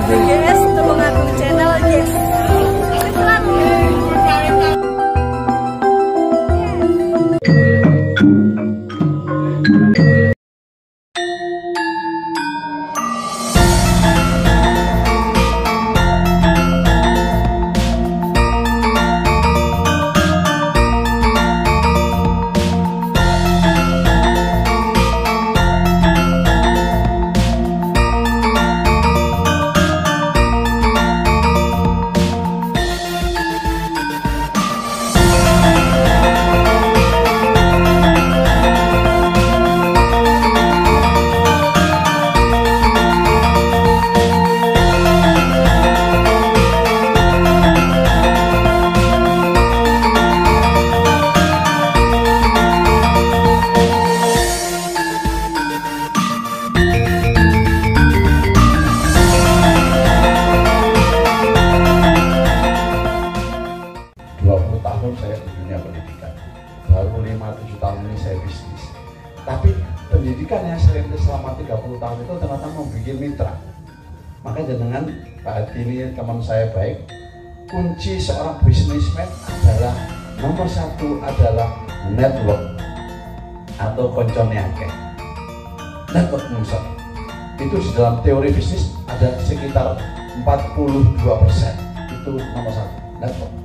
BGS Tulungagung Channel, yes. Selalu. Saya di dunia pendidikan, baru 5-7 tahun ini saya bisnis. Tapi pendidikan yang saya rintis selama 30 tahun itu ternyata membuat mitra. Maka dengan Pak Hadi ini teman saya baik, kunci seorang bisnismen adalah nomor satu adalah network atau koncone akeh. Network musuh itu di dalam teori bisnis ada sekitar 42%, itu nomor satu, network.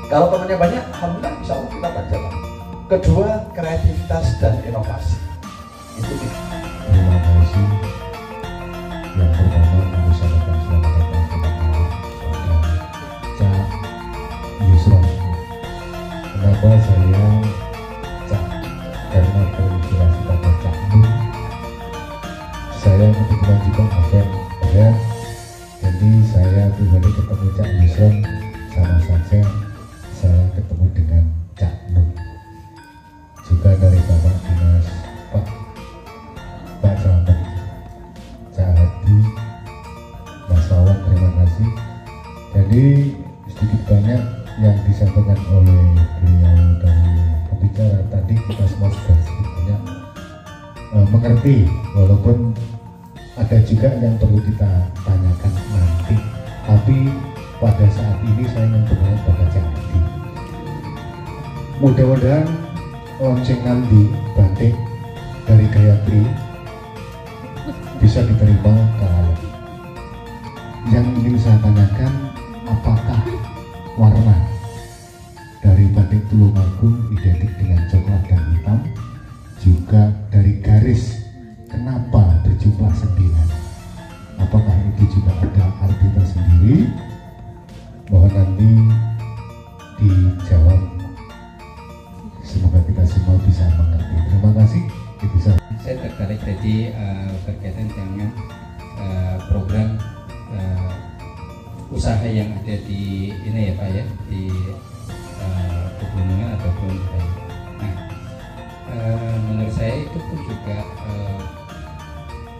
Kalau temannya banyak, alhamdulillah insya Allah kita akan jalan. Kedua, kreativitas dan inovasi. Itu tiga. Terima kasih. Yang pertama kami sampaikan selamat datang kepada Cak Yusron. Kenapa saya Cak? Karena terinspirasi pada Cak Nun. Saya kebetulan juga ngefans ya. Jadi saya pribadi ketemu Cak Yusron sama saja saya ketemu dengan Cak Nun, juga dari Bapak Dinas Pak Selamat, Cak Hadi, Mas Wawan, terima kasih. Jadi sedikit banyak yang disampaikan oleh beliau dari pembicara tadi kita semua sudah sedikit banyak mengerti, walaupun ada juga yang perlu kita tanyakan nanti. Tapi pada saat ini saya ingin bertanya pada Cak Hadi. Mudah-mudahan loncengan di batik dari Gayatri bisa diterima kalian. Yang ingin saya tanyakan, apakah warna dari batik Tulungagung identik dengan coklat dan hitam? Juga dari garis, kenapa berjumlah 9? Apakah itu juga ada arti tersendiri? Mohon nanti dijawab. Semoga kita semua bisa mengerti. Terima kasih. Itu saja. Saya tertarik tadi berkaitan dengan program usaha yang ada di ini ya Pak ya, di pegunungan ataupun nah menurut saya itu pun juga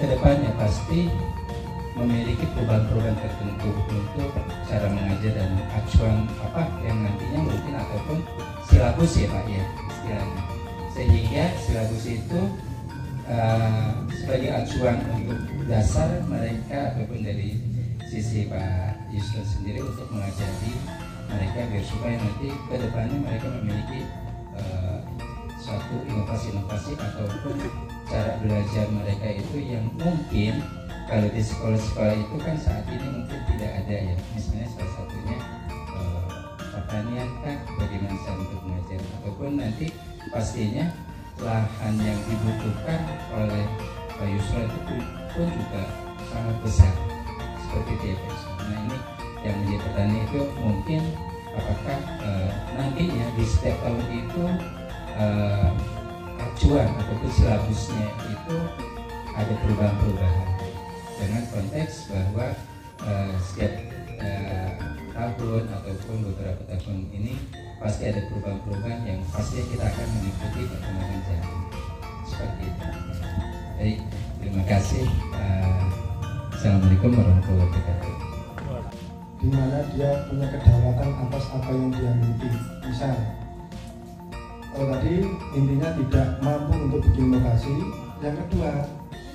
kedepannya pasti memiliki perubahan-perubahan tertentu untuk cara mengajar dan acuan apa yang nantinya mungkin ataupun silabus ya Pak ya istilahnya, sehingga silabus itu sebagai acuan untuk dasar mereka ataupun dari sisi Pak Yusron sendiri untuk mengajari mereka biar supaya nanti ke depannya mereka memiliki suatu inovasi-inovasi ataupun cara belajar mereka itu yang mungkin kalau di sekolah-sekolah itu kan saat ini mungkin tidak ada ya, misalnya salah satunya pertanian kan bagaimana cara untuk mengajar, ataupun nanti pastinya lahan yang dibutuhkan oleh Pak Yusron itu pun juga sangat besar seperti itu ya Pak Yusron. Nah ini yang menjadi pertanyaan itu mungkin apakah nantinya di setiap tahun itu acuan ataupun silabusnya itu ada perubahan-perubahan dengan konteks bahwa setiap tahun ataupun beberapa tahun ini pasti ada perubahan-perubahan yang pasti kita akan mengikuti perkembangan zaman seperti itu. Baik, terima kasih. Assalamualaikum warahmatullahi wabarakatuh. Di mana dia punya kedaulatan atas apa yang dia miliki. Misal, kalau tadi intinya tidak mampu untuk bikin inovasi. Yang kedua,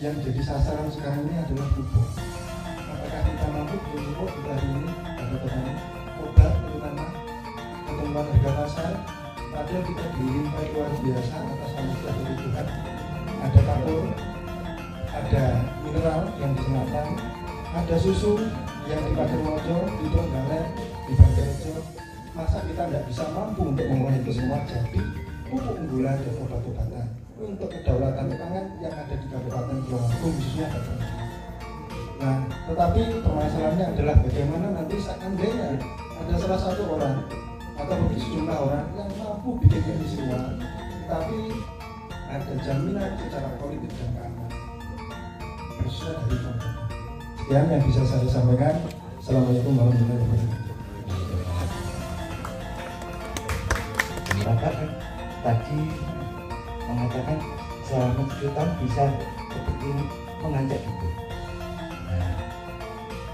yang jadi sasaran sekarang ini adalah pupuk. Apa padahal kita dilimpah luar biasa atas anugerah dari Tuhan. Ada kapur, ada mineral yang di Selatan, ada susu yang di Pademojo, di Donggala, di Banjarjo. Masa kita tidak bisa mampu untuk mengolah itu semua? Jadi pupuk unggulan dan obat-obatan untuk kedaulatan pangan yang ada di Kabupaten Tulungagung khususnya ada. Nah, tetapi permasalahannya adalah bagaimana nanti seandainya ada salah satu orang atau mungkin sejumlah orang yang mampu bikin ini semua, tapi ada jaminan secara politik dan keamanan khususnya dari pemerintah. Sekian yang bisa saya sampaikan. Assalamualaikum warahmatullahi wabarakatuh. Bapak kan tadi mengatakan selama 7 tahun bisa seperti mengajak gitu. Nah,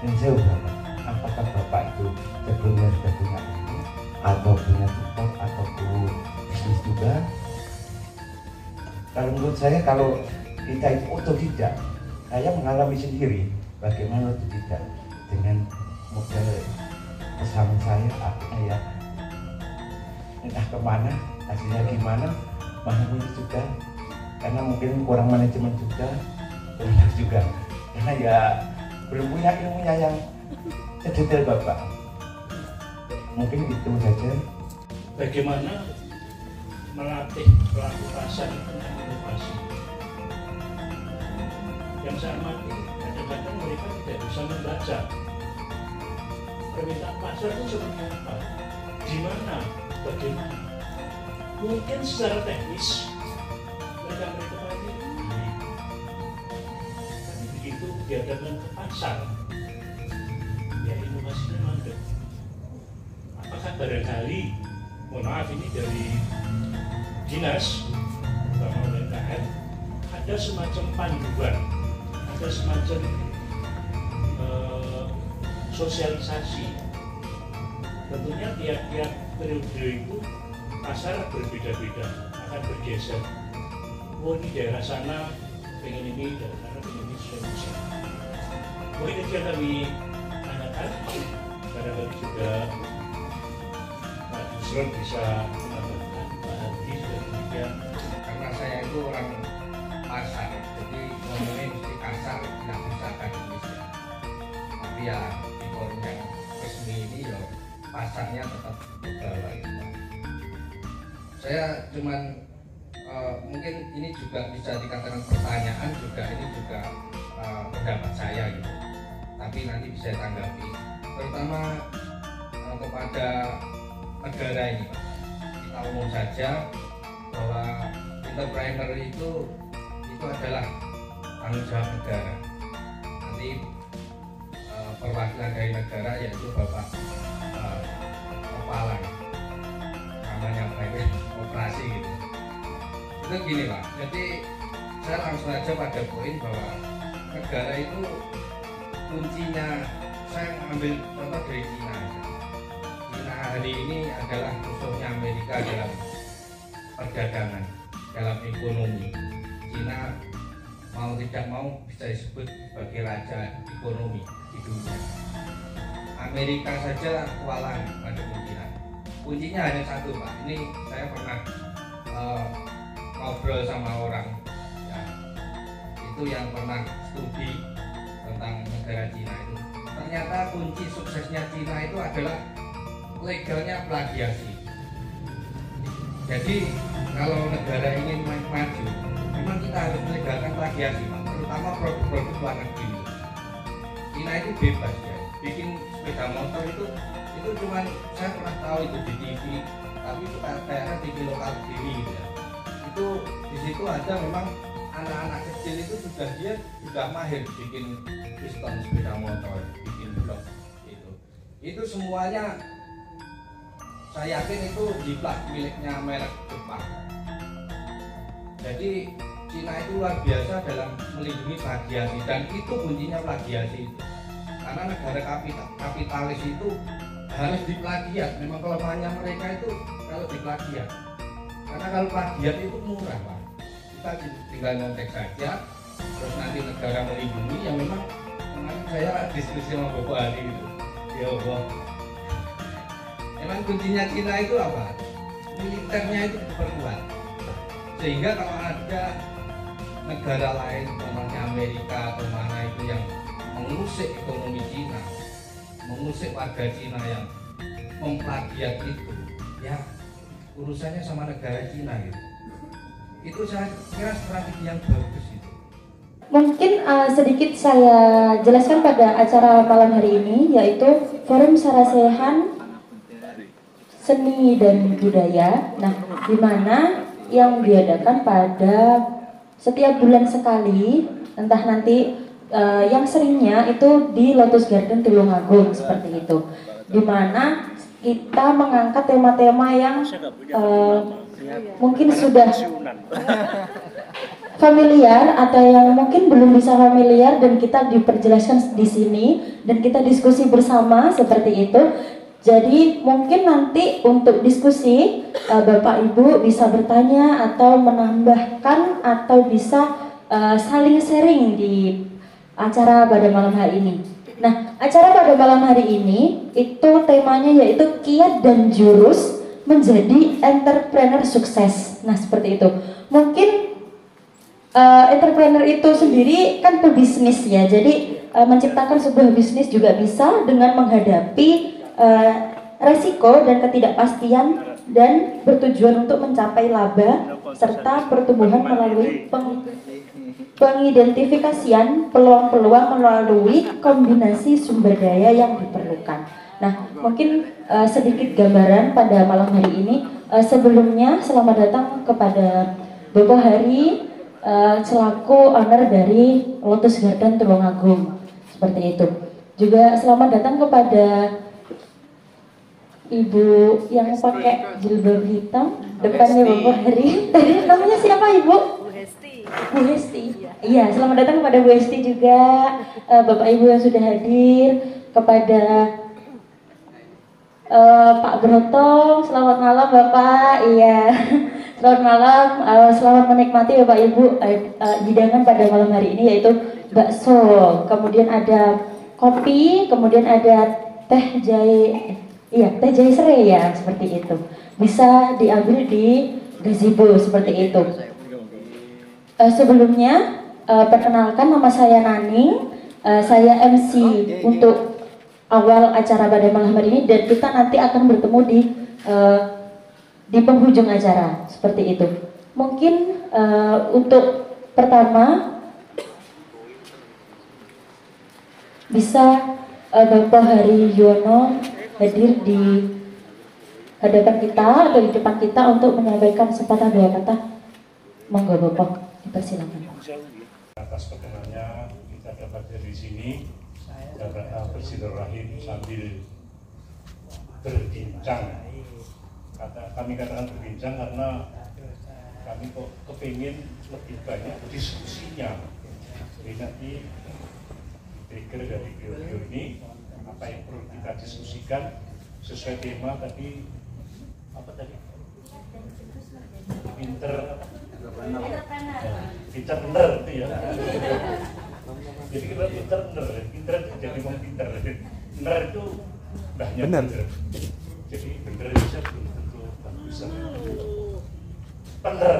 yang saya berapa? Apakah Bapak itu sebelumnya sudah punya ini atau punya tutor ataupun bisnis juga? Kalau menurut saya kalau kita itu otodidak, saya mengalami sendiri bagaimana otodidak dengan modal pesanan saya akhirnya ya entah kemana, hasilnya gimana, mana juga karena mungkin kurang manajemen juga, benar juga karena ya belum punya ilmunya yang sedetail Bapak. Mungkin itu saja. Bagaimana melatih pelaku pasar dengan inovasi. Yang saya amati, kadang-kadang mereka tidak bisa membaca permintaan pasar itu seperti apa, di mana, bagaimana. Mungkin secara teknis mereka pahami, tapi begitu dihadapkan ke pasar, ya inovasinya mandek. Apakah barangkali, mohon maaf ini dari dinas, terutama UMKM, ada semacam panduan, ada semacam sosialisasi. Tentunya tiap-tiap periode itu pasar berbeda-beda, akan bergeser. Oh ini daerah sana pengen ini, daerah sana pengen ini, solusi. Mungkin itu yang kami tanyakan, barangkali juga Pak Yusron bisa menambahkan, Pak Hadi sudah demikian. Karena saya itu orang pasar, jadi ngomongnya mesti kasar, nggak bisa akademis ya. Tapi ya di forum yang resmi ini ya pasarnya tetap bawah itu. Saya cuman mungkin ini juga bisa dikatakan pertanyaan juga, ini juga pendapat saya gitu. Tapi nanti bisa tanggapi, terutama kepada negara ini, Pak. Kita umum saja bahwa entrepreneur itu adalah tanggung jawab negara. Nanti perwakilan dari negara yaitu Bapak Kepala, namanya private operasi gitu. Itu gini Pak, jadi saya langsung aja pada poin bahwa negara itu kuncinya, saya ambil contoh dari Cina aja. Cina hari ini adalah musuhnya Amerika dalam perdagangan, dalam ekonomi. Cina mau tidak mau bisa disebut sebagai raja ekonomi di dunia. Amerika saja kewalahan pada Cina. Kuncinya hanya satu Pak. Ini saya pernah ngobrol sama orang ya, itu yang pernah studi tentang negara Cina itu. Ternyata kunci suksesnya Cina itu adalah legalnya plagiasi. Jadi kalau negara ingin maju, memang kita harus melegalkan plagiasi, Pak, terutama produk-produk luar negeri. Cina itu bebas ya, bikin sepeda motor itu cuman saya pernah tahu itu di TV, tapi itu kayaknya TV lokal sendiri gitu ya. Itu di situ ada memang anak-anak kecil itu sudah mahir bikin piston sepeda motor, bikin blok itu. Itu semuanya saya yakin itu jiplak miliknya merek Jepang. Jadi Cina itu luar biasa dalam melindungi plagiasi, dan itu kuncinya plagiasi itu. Karena negara kapitalis itu harus diplagiat. Memang kelemahannya mereka itu kalau diplagiat. Karena kalau plagiat itu murah Pak. Kita tinggal nyontek saja, terus nanti negara melindungi. Yang memang kemarin saya diskusi sama Bapak Hari itu. Ya Allah. Memang kuncinya Cina itu apa? militernya itu diperkuat, sehingga kalau ada negara lain, contohnya Amerika atau mana itu yang mengusik ekonomi Cina, mengusik warga Cina yang memplagiat itu, ya urusannya sama negara Cina gitu. Itu saya kira strategi yang bagus itu. Mungkin sedikit saya jelaskan pada acara malam hari ini, yaitu Forum Sarasehan Seni dan Budaya. Nah, di mana yang diadakan pada setiap bulan sekali, entah nanti yang seringnya itu di Lotus Garden Tulungagung seperti itu, di mana kita mengangkat tema-tema yang mungkin sudah familiar atau yang mungkin belum bisa familiar, dan kita diperjelaskan di sini dan kita diskusi bersama seperti itu. Jadi mungkin nanti untuk diskusi Bapak Ibu bisa bertanya atau menambahkan atau bisa saling sharing di acara pada malam hari ini. Nah, acara pada malam hari ini itu temanya yaitu kiat dan jurus menjadi entrepreneur sukses. Nah, seperti itu. Mungkin entrepreneur itu sendiri kan pebisnis ya. Jadi menciptakan sebuah bisnis juga bisa dengan menghadapi resiko dan ketidakpastian dan bertujuan untuk mencapai laba serta pertumbuhan melalui pengidentifikasian peluang-peluang melalui kombinasi sumber daya yang diperlukan. Nah, mungkin sedikit gambaran pada malam hari ini. Sebelumnya selamat datang kepada Bapak Hari selaku owner dari Lotus Garden Tulungagung, seperti itu. Juga selamat datang kepada Ibu yang pakai jilbab hitam, depannya Bapak Hari. Tadi namanya siapa Ibu? Bu Hesti. Bu Hesti. Iya, selamat datang kepada Bu Hesti juga, Bapak Ibu yang sudah hadir, kepada Pak Broto. Selamat malam Bapak. Iya. Selamat malam, selamat menikmati Bapak Ibu hidangan pada malam hari ini, yaitu bakso, kemudian ada kopi, kemudian ada teh jahe. Iya, teh jahe serai ya, seperti itu. Bisa diambil di gazebo seperti itu. Sebelumnya, perkenalkan nama saya Naning. Saya MC untuk awal acara pada malam hari ini, dan kita nanti akan bertemu di penghujung acara, seperti itu. Mungkin untuk pertama bisa Bapak Hari Yuwono hadir di hadapan kita atau di depan kita untuk menyampaikan sepatah dua kata. Monggo Bapak, dipersilakan. Atas perkenannya kita dapat dari sini bersilaturahim sambil berbincang. Kami katakan berbincang karena kami kok kepingin lebih banyak diskusinya. Jadi nanti trigger dari video ini apa yang perlu kita diskusikan sesuai tema tadi, apa tadi? Pinter itu ya. Jadi kita pinter jadi mau pinter. Bener itu mbahnya bener. Jadi bener bisa belum tentu bagus. Bener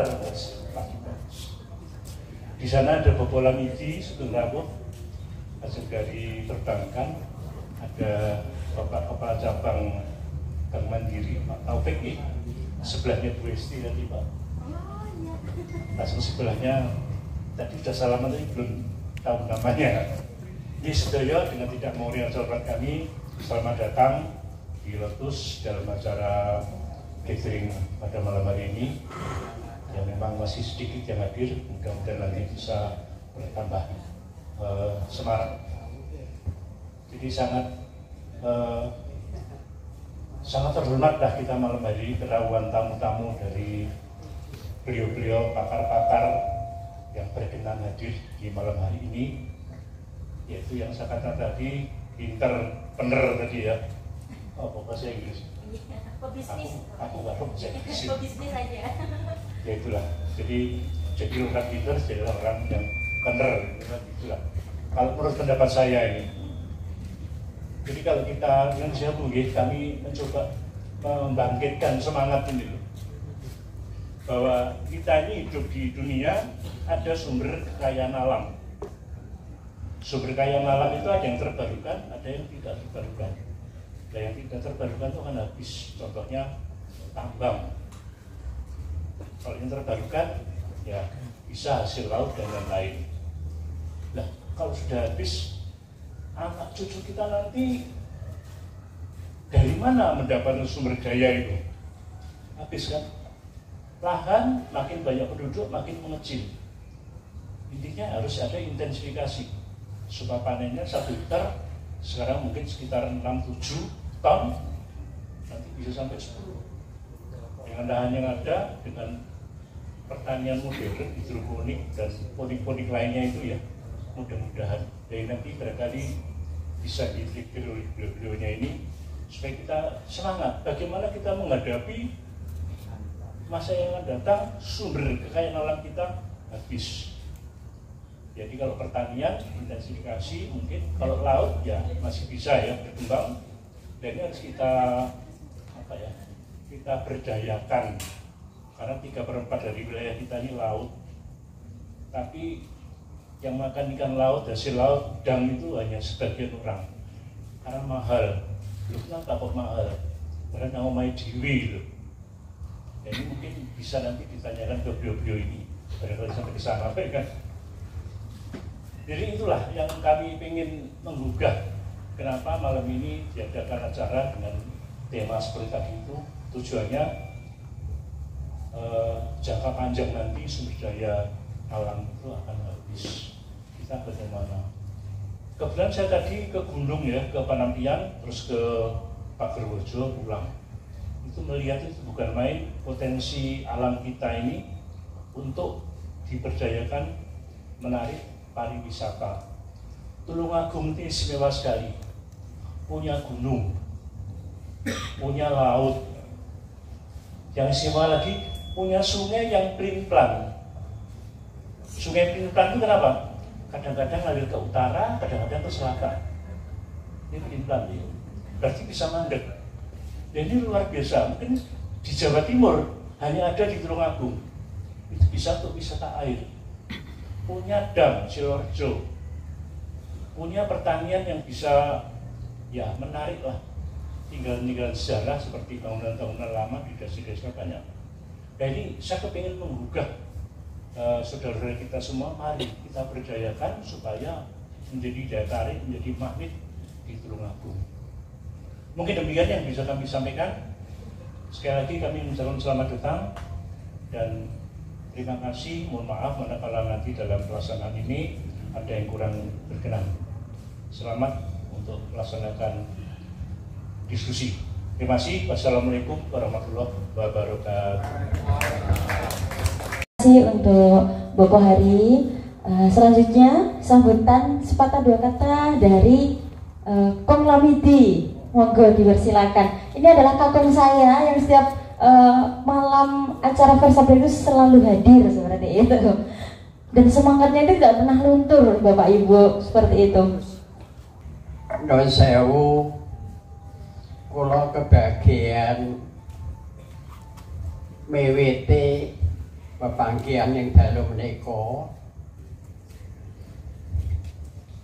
di sana ada bobolan iji setengah hasil dari perbankan, ada Bapak Kepala Cabang Bank Mandiri Pak Taufik nih, sebelahnya Bu Hesti tadi Pak. Langsung sebelahnya tadi sudah salaman tapi belum tahu namanya. Ini sedaya dengan tidak mengurangi hormat kami, selamat datang di Lotus dalam acara gathering pada malam hari ini. Yang memang masih sedikit yang hadir, mudah-mudahan nanti bisa bertambah semarak. Jadi sangat terhormatlah kita malam hari ini ketahuan tamu-tamu dari beliau-beliau pakar-pakar yang berkenan hadir di malam hari ini, yaitu yang saya katakan tadi pinter bener tadi ya. Oh, bahasa Inggris. Aku nggak bahasa Inggris. Pebisnis aja. Ya itulah. Jadi orang pinter jadi orang yang bener, itulah. Kalau menurut pendapat saya ini. Jadi kalau kita dengan siapa kami mencoba membangkitkan semangat ini, bahwa kita ini hidup di dunia ada sumber kekayaan alam. Sumber kekayaan alam itu ada yang terbarukan, ada yang tidak terbarukan. Dan yang tidak terbarukan itu akan habis. Contohnya tambang. Kalau yang terbarukan, ya bisa hasil laut dan lain-lain. Nah, kalau sudah habis, anak cucu kita nanti dari mana mendapatkan sumber daya itu? Habis kan? Lahan makin banyak penduduk makin mengecil. Intinya harus ada intensifikasi supaya panennya 1 hektar sekarang mungkin sekitar 6-7 ton, nanti bisa sampai 10 dengan lahan yang ada, dengan pertanian modern, hidroponik dan ponik-ponik lainnya itu ya, mudah-mudahan dari nanti barangkali bisa dipikir oleh beliau-beliaunya ini supaya kita semangat bagaimana kita menghadapi masa yang akan datang. Sumber kekayaan alam kita habis. Jadi kalau pertanian intensifikasi mungkin, kalau laut ya masih bisa ya berkembang. Dan ini harus kita kita berdayakan karena 3/4 dari wilayah kita ini laut. Tapi yang makan ikan laut, hasil laut, udang itu hanya sebagian orang karena mahal. Lu kenapa kok mahal? Karena ngomai diwi loh. Ini mungkin bisa nanti ditanyakan ke beliau-beliau ini barangkali sampai ke sana kan. Jadi itulah yang kami ingin menggugah kenapa malam ini diadakan acara dengan tema seperti tadi itu. Tujuannya jangka panjang nanti sumber daya alam itu akan habis. Kita bagaimana? Kebetulan saya tadi ke gunung ya, ke Panampian, terus ke Pagerwojo pulang. Itu melihat itu bukan main potensi alam kita ini untuk diberdayakan, menarik pariwisata. Tulungagung itu istimewa sekali, punya gunung, punya laut, yang istimewa lagi punya sungai yang pelin-pelan. Sungai pelin-pelan itu kenapa? Kadang-kadang ngalir ke utara, kadang-kadang ke selatan. Ini pelin-pelan ya, berarti bisa mandek. Dan ini luar biasa, mungkin di Jawa Timur hanya ada di Tulungagung. Itu bisa untuk wisata air. Punya dam Sidoarjo, punya pertanian yang bisa ya menarik lah. Tinggal-tinggal sejarah seperti bangunan-bangunan lama di desa-desa banyak. Dan ini saya kepingin menggugah saudara-saudara kita semua, mari kita berdayakan supaya menjadi daya tarik, menjadi magnet di Tulungagung. Mungkin demikian yang bisa kami sampaikan. Sekali lagi kami mengucapkan selamat datang dan terima kasih. Mohon maaf manakala nanti dalam pelaksanaan ini ada yang kurang berkenan. Selamat untuk melaksanakan diskusi. Terima kasih. Wassalamualaikum warahmatullahi wabarakatuh. Terima kasih untuk Bapak Hari. Selanjutnya sambutan sepatah dua kata dari Konglamidi. Monggo dipersilakan. Ini adalah kakung saya yang setiap malam acara Versabel itu selalu hadir seperti itu. Dan semangatnya itu tidak pernah luntur, Bapak Ibu, seperti itu. Nuwun sewu, kula kebagian miwiti pepanggihan yang dalu menika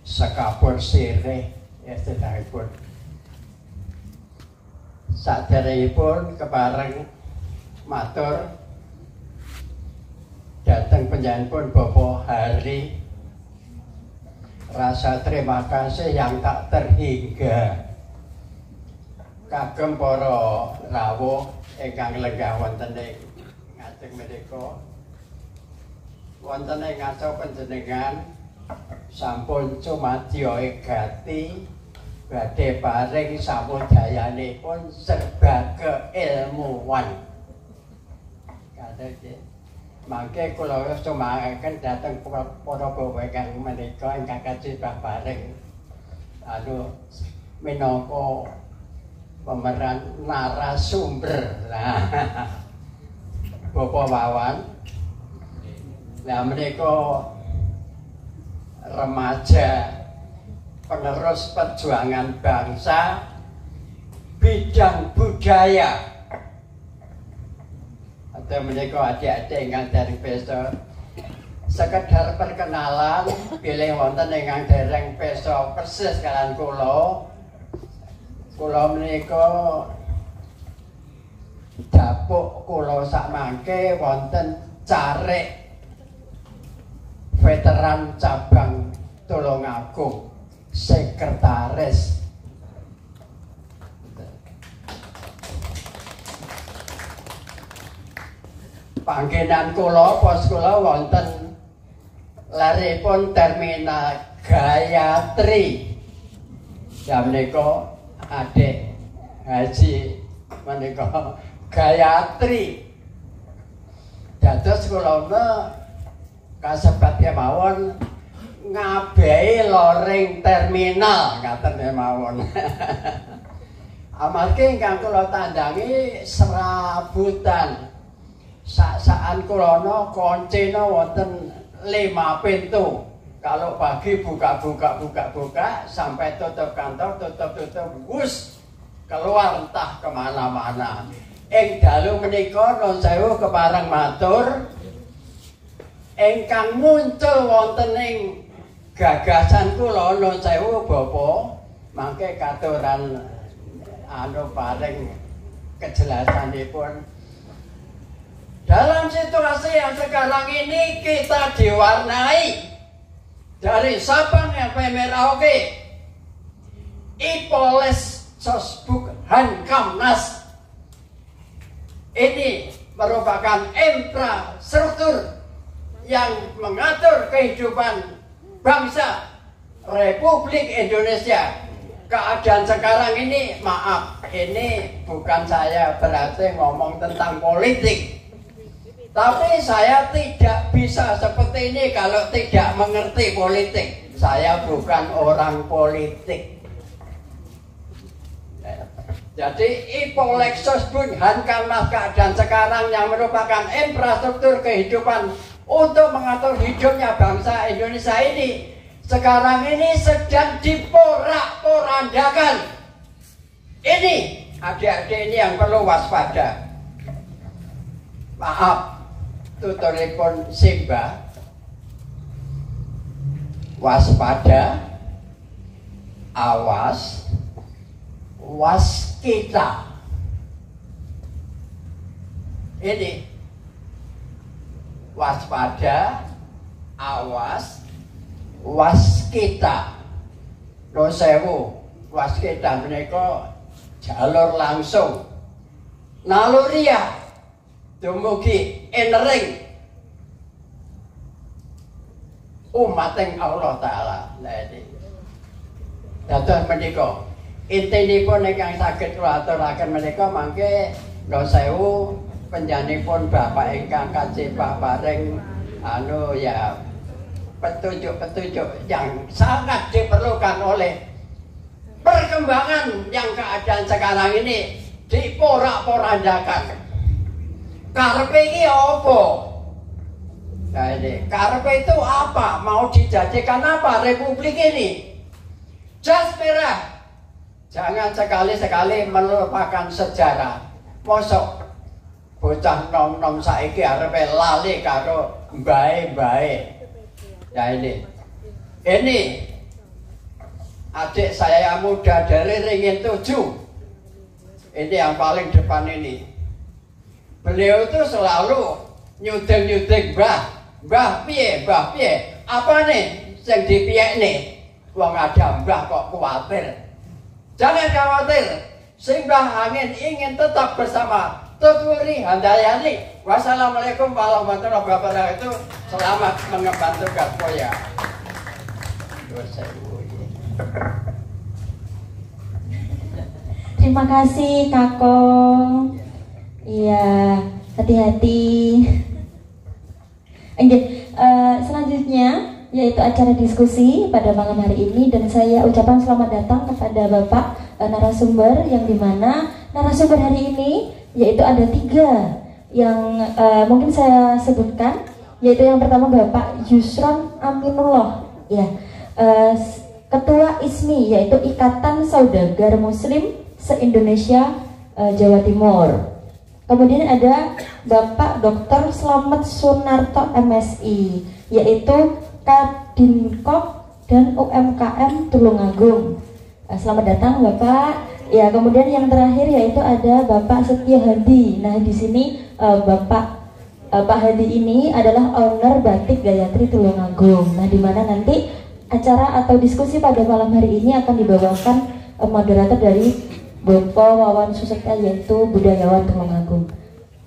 sekapur sirih sedahipun. Saderengipun kepareng matur dhateng panjenenganipun Bapak Hari, rasa terima kasih yang tak terhingga kagem para rawuh ingkang lenggah wonten ing ngajeng menika. Wonten ing ngaso panjenengan sampun cumadya egati badhe paring samudayanipun serba keilmuan. Kados mangke kula sumangken dhateng para bapak ingkang menika ingkang kacibat paring minangka pemeran narasumber. Bapak Wawan. Lah menika remaja penerus perjuangan bangsa bidang budaya. atau menika adik-adik ingkang dereng pesta sekedar perkenalan bilih wonten ingkang dereng pesta persis kalian kula menika dapuk kula sakmangke wonten Carik veteran cabang Tulungagung sekretaris. Panggenan kula pos kula wonten laripun terminal Gayatri. Ya menika adik Haji menika Gayatri. Dados kula kasebat kemawon ngabehi loring terminal ngaten kemawon. Amargi ingkang kula tandangi serabutan. Sak-sakan kulana koncena wonten 5 pintu. Kalau pagi buka sampai tutup kantor, tutup wus keluar entah kemana-mana. Ing dalu menika nuwun sewu kepareng matur ingkang muncul wonten ing gagasan kula nuwun sewu Bapak mangke katuran paring kejelasanipun. Dalam situasi yang sekarang ini kita diwarnai dari Sabang sampai Merauke, Ipolres, Sosbud, Hankamnas ini merupakan infrastruktur yang mengatur kehidupan bangsa Republik Indonesia. Keadaan sekarang ini, maaf, ini bukan saya berarti ngomong tentang politik. Tapi saya tidak bisa seperti ini kalau tidak mengerti politik. Saya bukan orang politik. Jadi Ipolres Sosbud Hankamnas keadaan sekarang yang merupakan infrastruktur kehidupan untuk mengatur hidupnya bangsa Indonesia ini sekarang ini sedang diporak-porandakan. Ini adik-adik ini yang perlu waspada. Maaf, tuturipun simbah, waspada, awas, waskita. Ini waspada, awas, waskita. Nuwun sewu, waskita menika jalur langsung naluriah dumugi enering umating Allah Ta'ala. Dados menika intinipun ingkang saged kula aturaken menika mangke nuwun sewu panjenenganipun Bapak ingkang kacepak paring petunjuk-petunjuk yang sangat diperlukan oleh perkembangan yang keadaan sekarang ini diporak-porandakan. Karepe iki apa? Nah ini, karepe itu apa? Mau dijadikan apa Republik ini? Jas merah. Jangan sekali-sekali melupakan sejarah. Mosok bocah nom-nom saiki arepe lali karo mbae-mbae. Ya ini adik saya yang muda dari Ringin 7. Ini yang paling depan ini. Beliau itu selalu nyudeng-nyudeng mbah piye, apa nih yang dipiyek nih? Wong ada mbah kok khawatir. Jangan khawatir, si Mbah Angin ingin tetap bersama Tuturi Handayani. Wassalamualaikum warahmatullahi wabarakatuh. Selamat mengemban tugas Boya. Terima kasih Kakong. Iya, hati-hati. Selanjutnya yaitu acara diskusi pada malam hari ini, dan saya ucapkan selamat datang kepada Bapak narasumber, yang dimana narasumber hari ini yaitu ada 3 yang mungkin saya sebutkan, yaitu yang pertama Bapak Yusron Aminullah, ya, Ketua ISMI, yaitu Ikatan Saudagar Muslim se-Indonesia Jawa Timur. Kemudian ada Bapak Dr. Slamet Sunarto MSI, yaitu Kadinkop dan UMKM Tulungagung. Selamat datang Bapak. Ya, kemudian yang terakhir yaitu ada Bapak Setia Hadi. Nah, di sini Pak Hadi ini adalah owner Batik Gayatri Tulungagung. Nah, di mana nanti acara atau diskusi pada malam hari ini akan dibawakan moderator dari Bapak Wawan Susekta, yaitu budayawan Tulungagung.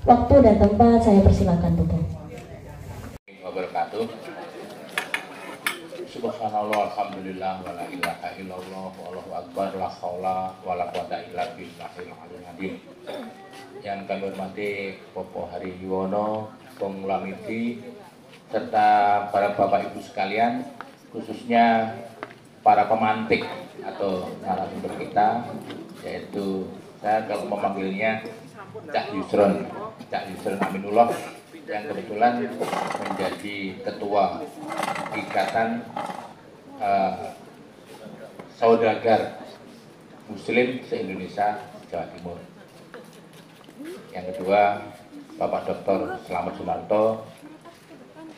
Waktu dan tempat saya persilakan Bapak. Wabarakatuh. Subhanallah, alhamdulillah, wa la ilaha illallah, wallahu akbar, la haula wa la quwata illa billahil aliyyil azim. Yang kami hormati Bapak Hari Yuwono, Penglamiti, serta para bapak ibu sekalian, khususnya para pemantik atau narasumber kita, yaitu saya kalau memanggilnya Cak Yusron Aminullah, yang kebetulan menjadi ketua Ikatan Saudagar Muslim se-Indonesia Jawa Timur. Yang kedua, Bapak Dr. Slamet Sunarto,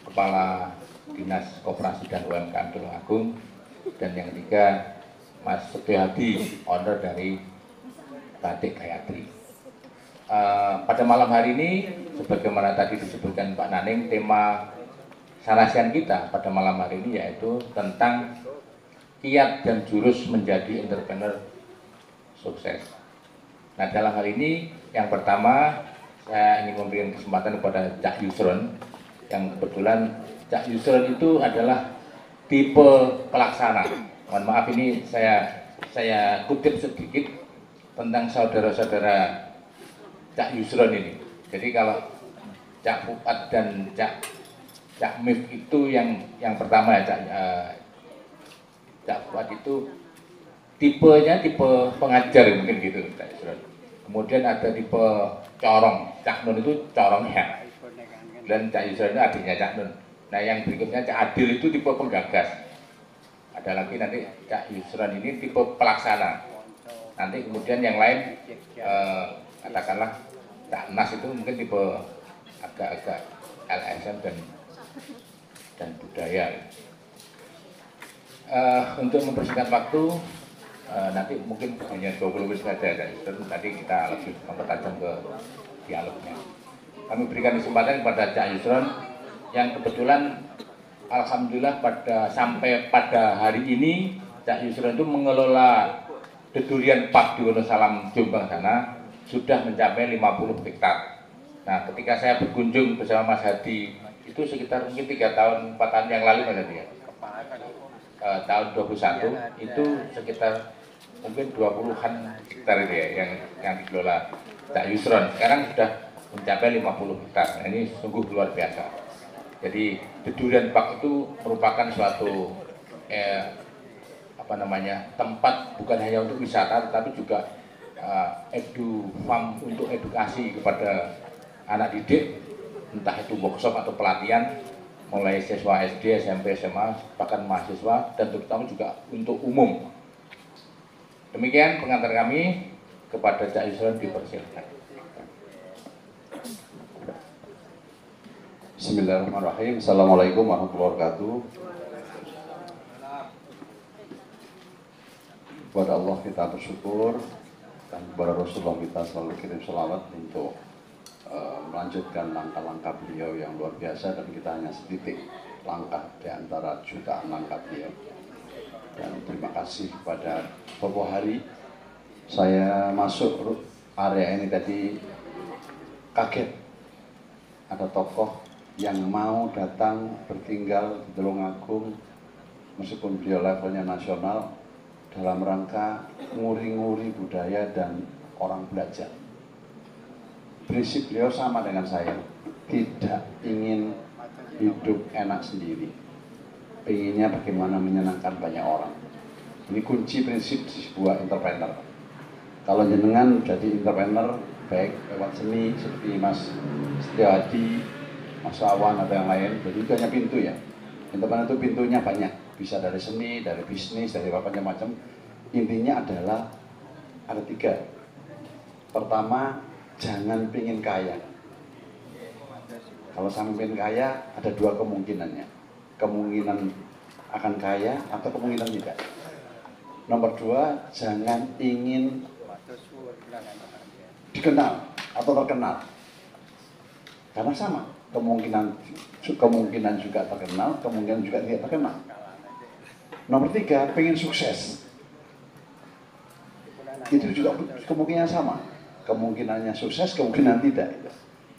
Kepala Dinas Koperasi dan UMKM Tulungagung, dan yang ketiga Mas Setia Hadi, owner dari Batik Gayatri. Pada malam hari ini, sebagaimana tadi disebutkan Pak Naning, tema sarasian kita pada malam hari ini yaitu tentang kiat dan jurus menjadi entrepreneur sukses. Nah, dalam hal ini yang pertama saya ingin memberikan kesempatan kepada Cak Yusron, yang kebetulan Cak Yusron itu adalah tipe pelaksana. Mohon maaf, ini saya kutip sedikit tentang saudara-saudara Cak Yusron ini. Jadi kalau Cak Fuad dan Cak Mif itu yang pertama ya, Cak Fuad itu tipenya tipe pengajar mungkin gitu Cak Yusron. Kemudian ada tipe corong, Cak Nun itu corongnya, dan Cak Yusron itu adiknya Cak Nun. Nah, yang berikutnya Cak Adil itu tipe penggagas. Ada lagi nanti Cak Yusron ini tipe pelaksana. Nanti kemudian yang lain katakanlah Cak Nas itu mungkin tipe agak-agak LSM dan budaya. Untuk mempersingkat waktu, nanti mungkin hanya 20 menit saja, tadi kita lebih mempertajam ke dialognya. Kami berikan kesempatan kepada Cak Yusron yang kebetulan alhamdulillah sampai pada hari ini Cak Yusron itu mengelola Dedurian Park di Wonosalam Jombang sana sudah mencapai 50 hektar. Nah, ketika saya berkunjung bersama Mas Hadi itu sekitar mungkin 3 tahun 4 tahun yang lalu Mas Hadi ya, tahun 21 itu sekitar mungkin 20-an hektar itu ya yang dikelola Cak Yusron. Sekarang sudah mencapai 50 hektar. Nah, ini sungguh luar biasa. Jadi Dedurian Park itu merupakan suatu tempat bukan hanya untuk wisata, tetapi juga farm untuk edukasi kepada anak didik, entah itu workshop atau pelatihan, mulai siswa SD, SMP, SMA, bahkan mahasiswa, dan terutama juga untuk umum. Demikian pengantar kami, kepada Cak Yusron dipersilakan. Bismillahirrahmanirrahim. Assalamualaikum warahmatullahi wabarakatuh. Kepada Allah kita bersyukur, dan kepada Rasulullah kita selalu kirim selawat untuk melanjutkan langkah-langkah beliau yang luar biasa, dan kita hanya setitik langkah di antara jutaan langkah beliau. Dan terima kasih kepada Bapak Hari. Saya masuk area ini tadi kaget, ada tokoh yang mau datang bertinggal di Tulungagung meskipun beliau levelnya nasional dalam rangka nguri-nguri budaya dan orang belajar. Prinsip beliau sama dengan saya, tidak ingin hidup enak sendiri, inginnya bagaimana menyenangkan banyak orang. Ini kunci prinsip sebuah entrepreneur. Kalau jenengan jadi entrepreneur, baik lewat seni seperti Mas Setia Hadi, Mas Wawan atau yang lain, jadi itu hanya pintu ya. Entrepreneur itu pintunya banyak, bisa dari seni, dari bisnis, dari macam-macam. Intinya adalah ada 3. Pertama, jangan pingin kaya. Kalau sampai pingin kaya, ada dua kemungkinannya. Kemungkinan akan kaya atau kemungkinan tidak. Nomor dua, jangan ingin dikenal atau terkenal. Karena sama, kemungkinan juga terkenal, kemungkinan juga tidak terkenal. Nomor tiga, pengen sukses. Itu juga kemungkinan sama. Kemungkinannya sukses, kemungkinan tidak.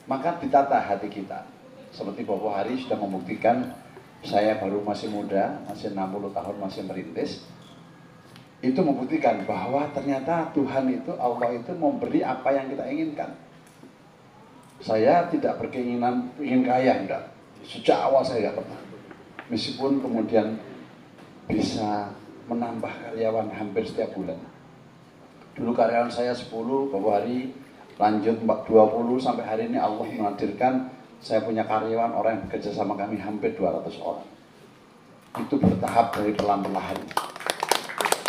Maka ditata hati kita. Seperti Bapak Hari sudah membuktikan, saya baru masih muda, masih 60 tahun, masih merintis. Itu membuktikan bahwa ternyata Tuhan itu, Allah itu memberi apa yang kita inginkan. Saya tidak berkeinginan ingin kaya, enggak. Sejak awal saya tidak pernah. Meskipun kemudian bisa menambah karyawan hampir setiap bulan. Dulu karyawan saya 10, Bapak Hari lanjut 20, sampai hari ini Allah menghadirkan saya punya karyawan, orang yang bekerja sama kami hampir 200 orang. Itu bertahap dari pelan-pelan.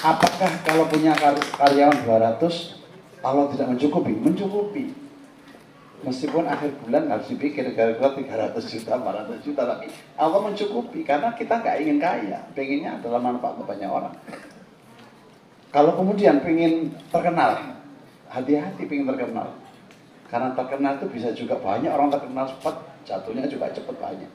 Apakah kalau punya karyawan 200 Allah tidak mencukupi? Mencukupi. Meskipun akhir bulan harus dipikir kira-kira 300 juta, 400 juta, tapi Allah mencukupi karena kita nggak ingin kaya, pengennya adalah manfaat banyak orang. Kalau kemudian pengen terkenal, hati-hati pengen terkenal. Karena terkenal itu bisa juga banyak orang terkenal cepat, jatuhnya juga cepat banyak.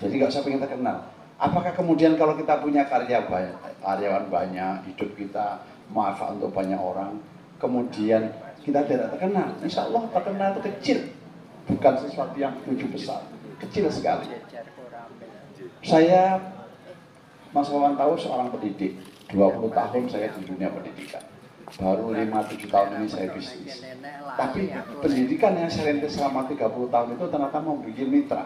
Jadi nggak usah pengen terkenal. Apakah kemudian kalau kita punya karyawan banyak, hidup kita manfaat untuk banyak orang, kemudian kita tidak terkenal? Insya Allah terkenal itu kecil, bukan sesuatu yang begitu besar, kecil sekali. Saya, Mas Wawan tahu, seorang pendidik, 20 tahun saya di dunia pendidikan. Baru 5-7 tahun ini saya bisnis. Tapi pendidikan yang saya rintis selama 30 tahun itu ternyata membuat mitra.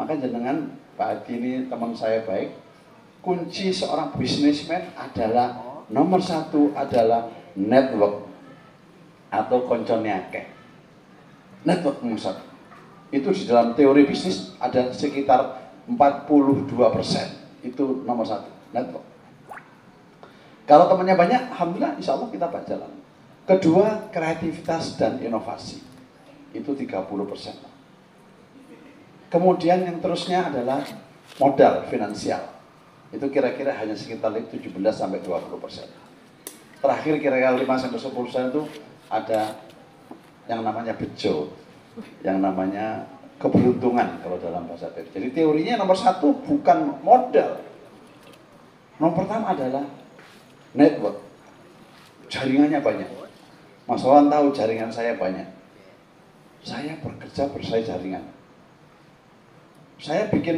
Maka jenengan Pak Adi ini teman saya baik. Kunci seorang bisnismen adalah nomor satu adalah network atau koncone akeh. Network nomor satu. Itu di dalam teori bisnis ada sekitar 42%. Itu nomor satu, network. Kalau temannya banyak, alhamdulillah insya Allah kita berjalan. Kedua, kreativitas dan inovasi. Itu 30%. Kemudian yang terusnya adalah modal finansial. Itu kira-kira hanya sekitar 17-20%. Terakhir kira-kira 5-10% itu ada yang namanya bejo, yang namanya keberuntungan kalau dalam bahasa teori. Jadi teorinya nomor satu bukan modal. Nomor pertama adalah network, jaringannya banyak. Mas Wawan tahu jaringan saya banyak. Saya bekerja bersama jaringan. Saya bikin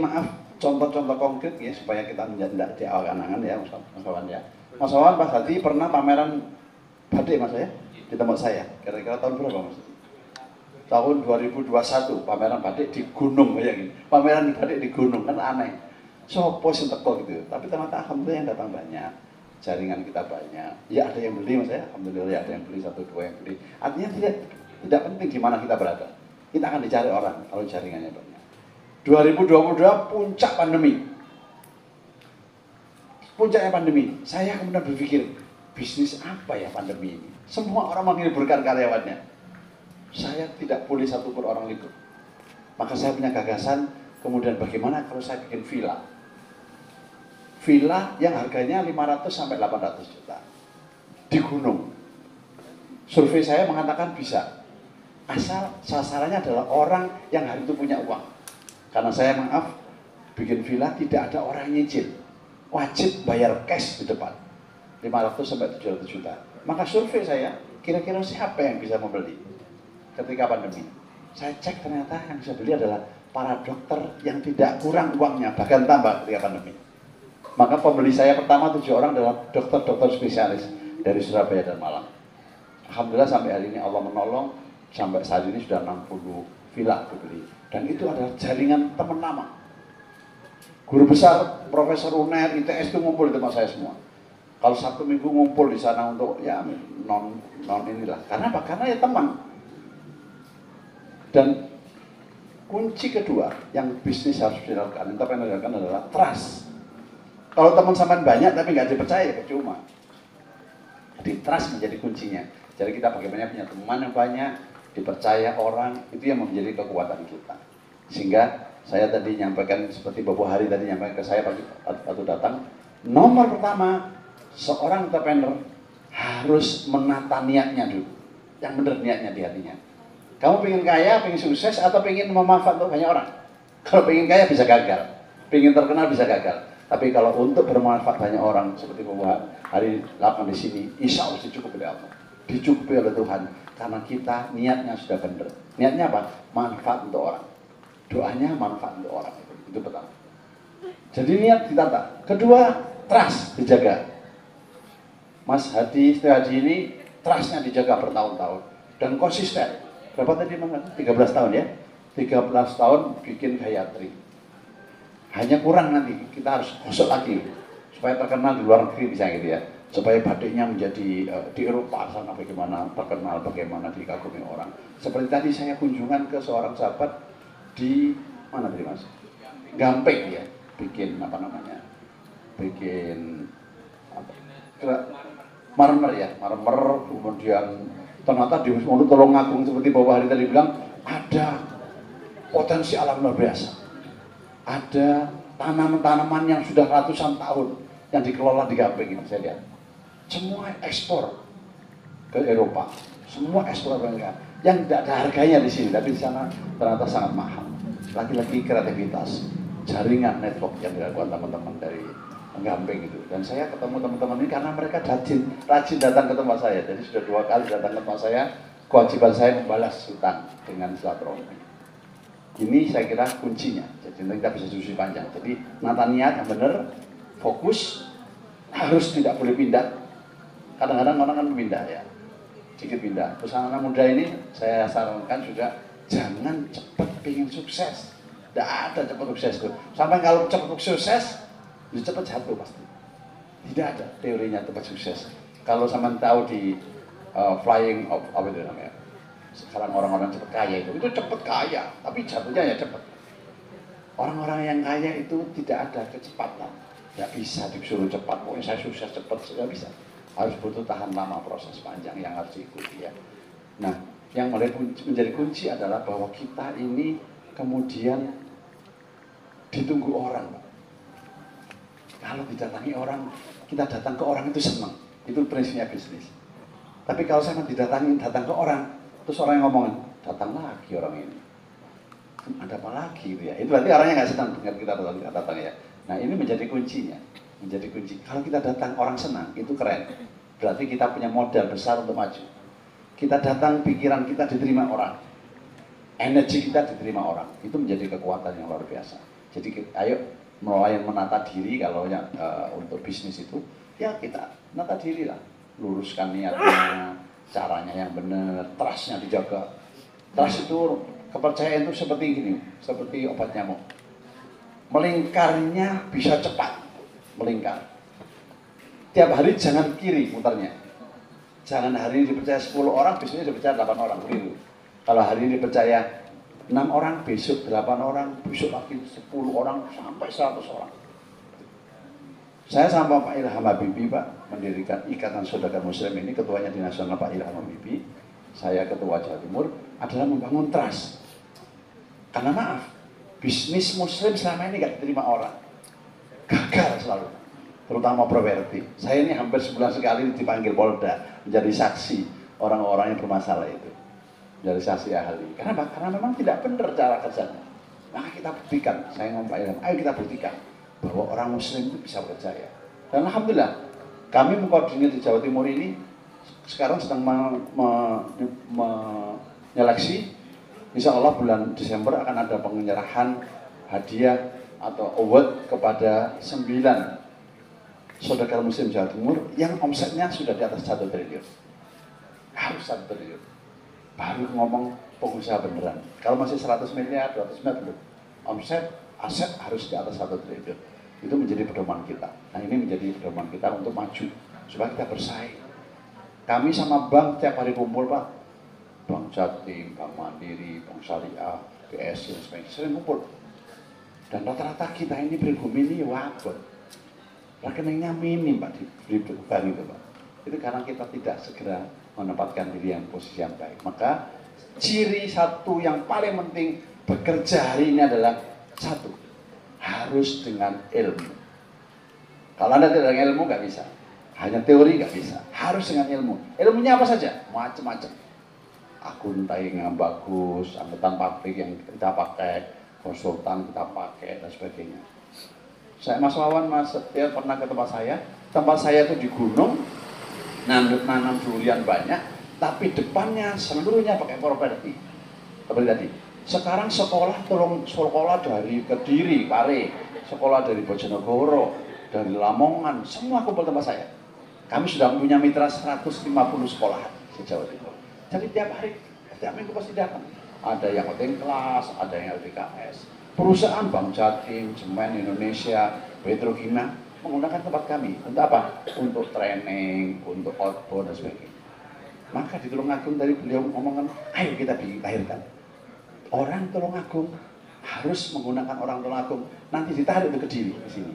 contoh-contoh konkret ya supaya kita tidak di awal angan ya Mas Wawan ya. Mas Wawan Pak Hadi pernah pameran batik Mas ya di tempat saya. Kira-kira tahun berapa Mas? Tahun 2021 pameran batik di gunung bayangin. Pameran batik di gunung kan aneh. Sopo sing teko gitu. Tapi ternyata alhamdulillah yang datang banyak. Jaringan kita banyak, ya ada yang beli mas ya, alhamdulillah ya ada yang beli, 1-2 yang beli. Artinya tidak penting di mana kita berada, kita akan dicari orang kalau jaringannya banyak. 2022 puncak pandemi, puncaknya pandemi, saya kemudian berpikir bisnis apa ya pandemi ini? Semua orang menghiburkan karyawannya, saya tidak boleh satupun orang libur. Maka saya punya gagasan, kemudian bagaimana kalau saya bikin villa? Villa yang harganya 500-800 juta di gunung. Survei saya mengatakan bisa, asal sasarannya adalah orang yang hari itu punya uang. Karena saya bikin villa tidak ada orang nyicil, wajib bayar cash di depan 500-700 juta. Maka survei saya, kira-kira siapa yang bisa membeli ketika pandemi? Saya cek ternyata yang bisa beli adalah para dokter yang tidak kurang uangnya, bahkan tambah ketika pandemi. Maka pembeli saya pertama 7 orang adalah dokter-dokter spesialis dari Surabaya dan Malang. Alhamdulillah sampai hari ini Allah menolong, sampai saat ini sudah 60 villa dibeli. Dan itu adalah jaringan teman lama. Guru besar, Profesor UNER, ITS itu ngumpul di tempat saya semua. Kalau Sabtu Minggu ngumpul di sana untuk ya non inilah. Karena apa? Karena ya teman. Dan kunci kedua yang bisnis harus dilakukan, entrepreneur dilakukan adalah trust. Kalau teman sampean banyak tapi nggak dipercaya, percuma. Jadi trust menjadi kuncinya. Jadi kita bagaimana punya teman yang banyak, dipercaya orang, itu yang menjadi kekuatan kita. Sehingga saya tadi nyampaikan seperti Bapak Hari tadi nyampaikan ke saya waktu datang, nomor pertama seorang entrepreneur harus menata niatnya dulu, yang benar niatnya di hatinya. Kamu pengen kaya, pengen sukses, atau pengen memanfaat untuk banyak orang? Kalau pengen kaya bisa gagal, pengen terkenal bisa gagal. Tapi kalau untuk bermanfaat banyak orang seperti Bapak Hari lakukan di sini, insya Allah dicukupi oleh Allah, dicukupi oleh Tuhan, karena kita niatnya sudah benar. Niatnya apa? Manfaat untuk orang. Doanya manfaat untuk orang, itu pertama. Jadi niat ditata. Kedua, trust dijaga. Mas Hadi, Istri Hadi ini trustnya dijaga bertahun-tahun dan konsisten. Berapa tadi 13 tahun ya? 13 tahun bikin Gayatri. Hanya kurang nanti, kita harus gosok lagi supaya terkenal di luar negeri bisa gitu ya. Supaya batiknya menjadi di Eropa sana bagaimana terkenal, bagaimana dikagumi orang. Seperti tadi saya kunjungan ke seorang sahabat di mana tadi Mas? Gampeng ya, bikin apa namanya? Bikin apa? Marmer ya, marmer, kemudian ternyata di Wisma Tulungagung seperti Bapak Hari tadi bilang ada potensi alam luar biasa. Ada tanaman-tanaman yang sudah ratusan tahun yang dikelola di Gampeng ini saya lihat. Semua ekspor ke Eropa, semua ekspor mereka yang tidak ada harganya di sini, tapi di sana ternyata sangat mahal. Lagi-lagi kreativitas, jaringan network yang dilakukan teman-teman dari Gampeng itu. Dan saya ketemu teman-teman ini karena mereka rajin datang ke tempat saya. Jadi sudah 2 kali datang ke tempat saya. Kewajiban saya membalas hutang dengan silaturahmi. Ini saya kira kuncinya. Jadi nanti kita bisa diskusi panjang. Jadi nata niat yang benar, fokus, harus tidak boleh pindah. Kadang-kadang orang kan pindah ya, sedikit pindah. Terus anak muda ini saya sarankan juga jangan cepat pengen sukses. Tidak ada cepat sukses tuh. Sampai kalau cepat sukses, cepat jatuh pasti. Tidak ada teorinya cepat sukses. Kalau sama tahu di flying of apa itu namanya? Sekarang orang-orang cepat kaya itu cepat kaya, tapi jatuhnya ya cepat. Orang-orang yang kaya itu tidak ada kecepatan. Tidak bisa disuruh cepat. Pokoknya saya sukses cepat, tidak bisa. Harus butuh tahan lama, proses panjang yang harus diikuti ya. Nah, yang menjadi kunci adalah bahwa kita ini kemudian ditunggu orang. Kalau didatangi orang, kita datang ke orang itu senang. Itu prinsipnya bisnis. Tapi kalau saya datang ke orang, terus orang yang ngomongin, datang lagi orang ini. Ada apa lagi gitu ya. Itu berarti orangnya nggak senang dengan kita datang ya. Nah ini menjadi kuncinya. Menjadi kunci. Kalau kita datang orang senang, itu keren. Berarti kita punya modal besar untuk maju. Kita datang, pikiran kita diterima orang. Energi kita diterima orang. Itu menjadi kekuatan yang luar biasa. Jadi ayo mulai menata diri kalau untuk bisnis itu, ya kita menata diri lah. Luruskan niatnya, caranya yang benar, trustnya dijaga. Trust itu, kepercayaan itu seperti gini, seperti obat nyamuk. Melingkarnya bisa cepat, melingkar. Tiap hari jangan kiri muternya. Jangan hari ini dipercaya 10 orang, besoknya dipercaya 8 orang, keliru. Kalau hari ini dipercaya 6 orang, besok 8 orang, besok lagi 10 orang, sampai 100 orang. Saya sama Pak Ilham Habibie, Pak, mendirikan Ikatan Saudagar Muslim ini, ketuanya di nasional Pak Ilham Habibie, saya ketua Jawa Timur, adalah membangun trust. Karena maaf, bisnis muslim selama ini gak diterima orang. Gagal selalu, terutama properti. Saya ini hampir sebulan sekali dipanggil Polda, menjadi saksi orang-orang yang bermasalah itu. Menjadi saksi ahli. Kenapa? Karena memang tidak benar cara kerjanya. Maka kita buktikan, saya ngomong Pak Ilham, ayo kita buktikan bahwa orang muslim itu bisa percaya. Dan alhamdulillah, kami mengkoordinir di Jawa Timur ini sekarang sedang menyeleksi. Insya Allah bulan Desember akan ada penyerahan hadiah atau award kepada 9 saudagar muslim Jawa Timur yang omsetnya sudah di atas 1 triliun. Harus 1 triliun. Baru ngomong pengusaha beneran. Kalau masih 100 miliar, 200 miliar belum. Omset, aset harus di atas 1 triliun. Itu menjadi pedoman kita. Nah ini menjadi pedoman kita untuk maju supaya kita bersaing. Kami sama bank tiap hari kumpul, Pak. Bank Jatim, Bank Mandiri, Bank Syariah, BS, dan sebagainya, sering kumpul. Dan rata-rata kita ini pribumi ini wakil. Rekeningnya minim, Pak, di bank itu, Pak. Itu karena kita tidak segera menempatkan diri yang posisi yang baik. Maka ciri satu yang paling penting bekerja hari ini adalah satu, harus dengan ilmu. Kalau Anda tidak dengan ilmu nggak bisa, hanya teori nggak bisa, harus dengan ilmu. Ilmunya apa saja? Macam-macam. Akunting yang bagus, angkutan publik yang kita pakai, konsultan kita pakai dan sebagainya. Saya Mas Wawan, Mas Setia pernah ke tempat saya itu di gunung, nanam durian banyak, tapi depannya seluruhnya pakai properti. Seperti tadi. Sekarang sekolah dari Kediri, Pare, sekolah dari Bojonegoro, dari Lamongan, semua kumpul tempat saya. Kami sudah punya mitra 150 sekolah di Jawa Timur. Jadi tiap hari, tiap minggu pasti datang. Ada yang hotel kelas, ada yang LDKS. Perusahaan Bank Jatim, Semen Indonesia, Petrokimia menggunakan tempat kami. Untuk apa? Untuk training, untuk outbound dan sebagainya. Maka di Tulungagung tadi beliau ngomongkan, ayo kita dilahirkan. Orang Tulungagung harus menggunakan orang Tulungagung. Nanti ditarik ke Kediri ke sini,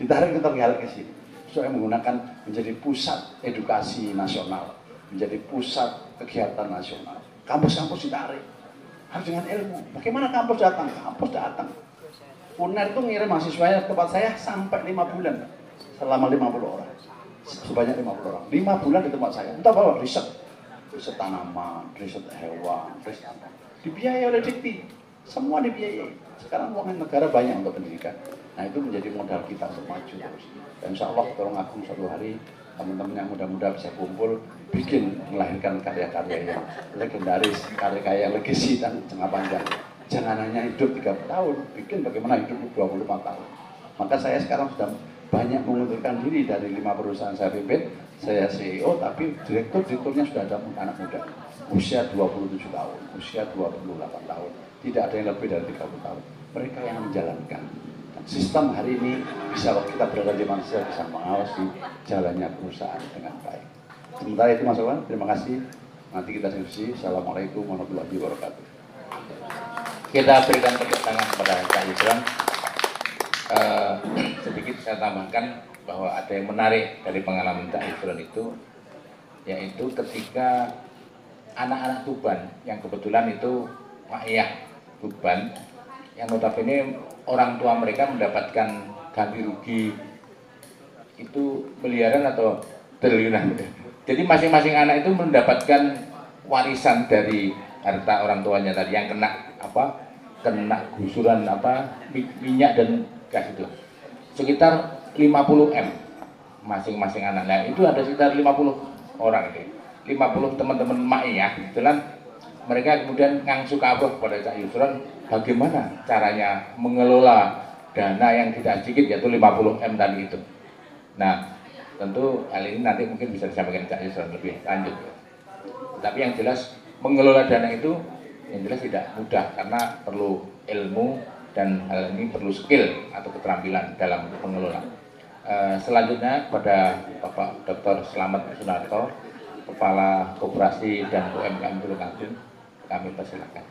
ditarik ke Trenggalek ke sini. Supaya menggunakan menjadi pusat edukasi nasional, menjadi pusat kegiatan nasional. Kampus-kampus ditarik, harus dengan ilmu. Bagaimana kampus datang? Kampus datang. UNER itu ngirim mahasiswanya ke tempat saya sampai 5 bulan, selama 50 orang, sebanyak 50 orang. 5 bulan di tempat saya. Entah apa, riset tanaman, riset hewan, riset apa. Dibiayai oleh Dikti, semua dibiayai. Sekarang uang negara banyak untuk pendidikan. Nah itu menjadi modal kita untuk maju terus. Dan insya Allah Tulungagung suatu hari teman-teman yang muda-muda bisa kumpul, bikin melahirkan karya-karya yang legendaris, karya-karya yang legasi dan jangka panjang. Jangan hanya hidup 30 tahun, bikin bagaimana hidup 24 tahun. Maka saya sekarang sudah banyak mengundurkan diri dari 5 perusahaan saya pimpin. Saya CEO, tapi direkturnya sudah ada anak muda. Usia 27 tahun, usia 28 tahun. Tidak ada yang lebih dari 30 tahun. Mereka yang menjalankan. Sistem hari ini bisa kita berada di mana saja bisa mengawasi jalannya perusahaan dengan baik. Sementara itu Mas Wawan, terima kasih. Nanti kita diskusi. Assalamualaikum warahmatullahi wabarakatuh. Kita berikan tepuk tangan kepada Cak Yusron. Sedikit saya tambahkan bahwa ada yang menarik dari pengalaman Cak Yusron itu, yaitu ketika anak-anak Tuban yang kebetulan itu Ma'iyah Tuban, yang notabene orang tua mereka mendapatkan ganti rugi itu miliaran atau triliunan. Jadi masing-masing anak itu mendapatkan warisan dari harta orang tuanya tadi yang kena gusuran minyak dan gas itu. Sekitar 50 M masing-masing anak. Nah, itu ada sekitar 50 orang itu. 50 teman-teman Ma'iyah, kebetulan mereka kemudian ngangsu kabeh kepada Cak Yusron bagaimana caranya mengelola dana yang tidak sedikit, yaitu 50 M tadi itu. Nah, tentu hal ini nanti mungkin bisa disampaikan Cak Yusron lebih lanjut. Tapi yang jelas mengelola dana itu yang jelas tidak mudah karena perlu ilmu dan hal ini perlu skill atau keterampilan dalam mengelola. Selanjutnya kepada Bapak Dr. Slamet Sunarto, Kepala Koperasi dan UMKM Tulungagung, kami persilakan.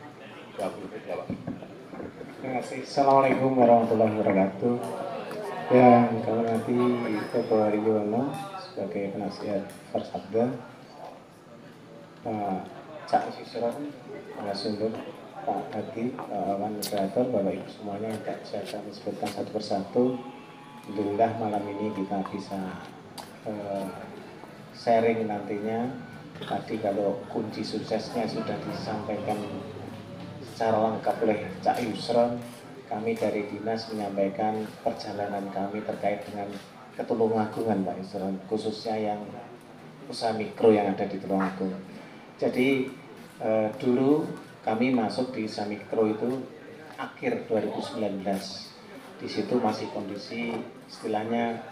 Terima kasih. Assalamualaikum warahmatullahi wabarakatuh. Yang kami nanti Bapak Riono sebagai penasihat Forsabda, Pak Cak Yusron, narasumber, Pak Hadi, Pak Wawan Moderator, Bapak Ibu semuanya yang tak bisa kami sebutkan satu persatu. Alhamdulillah malam ini kita bisa sharing nantinya. Tadi kalau kunci suksesnya sudah disampaikan secara lengkap oleh Cak Yusron, kami dari dinas menyampaikan perjalanan kami terkait dengan ketulungagungan Pak Yusron, khususnya yang usaha mikro yang ada di Tulungagung. Jadi dulu kami masuk di usaha mikro itu akhir 2019. Di situ masih kondisi istilahnya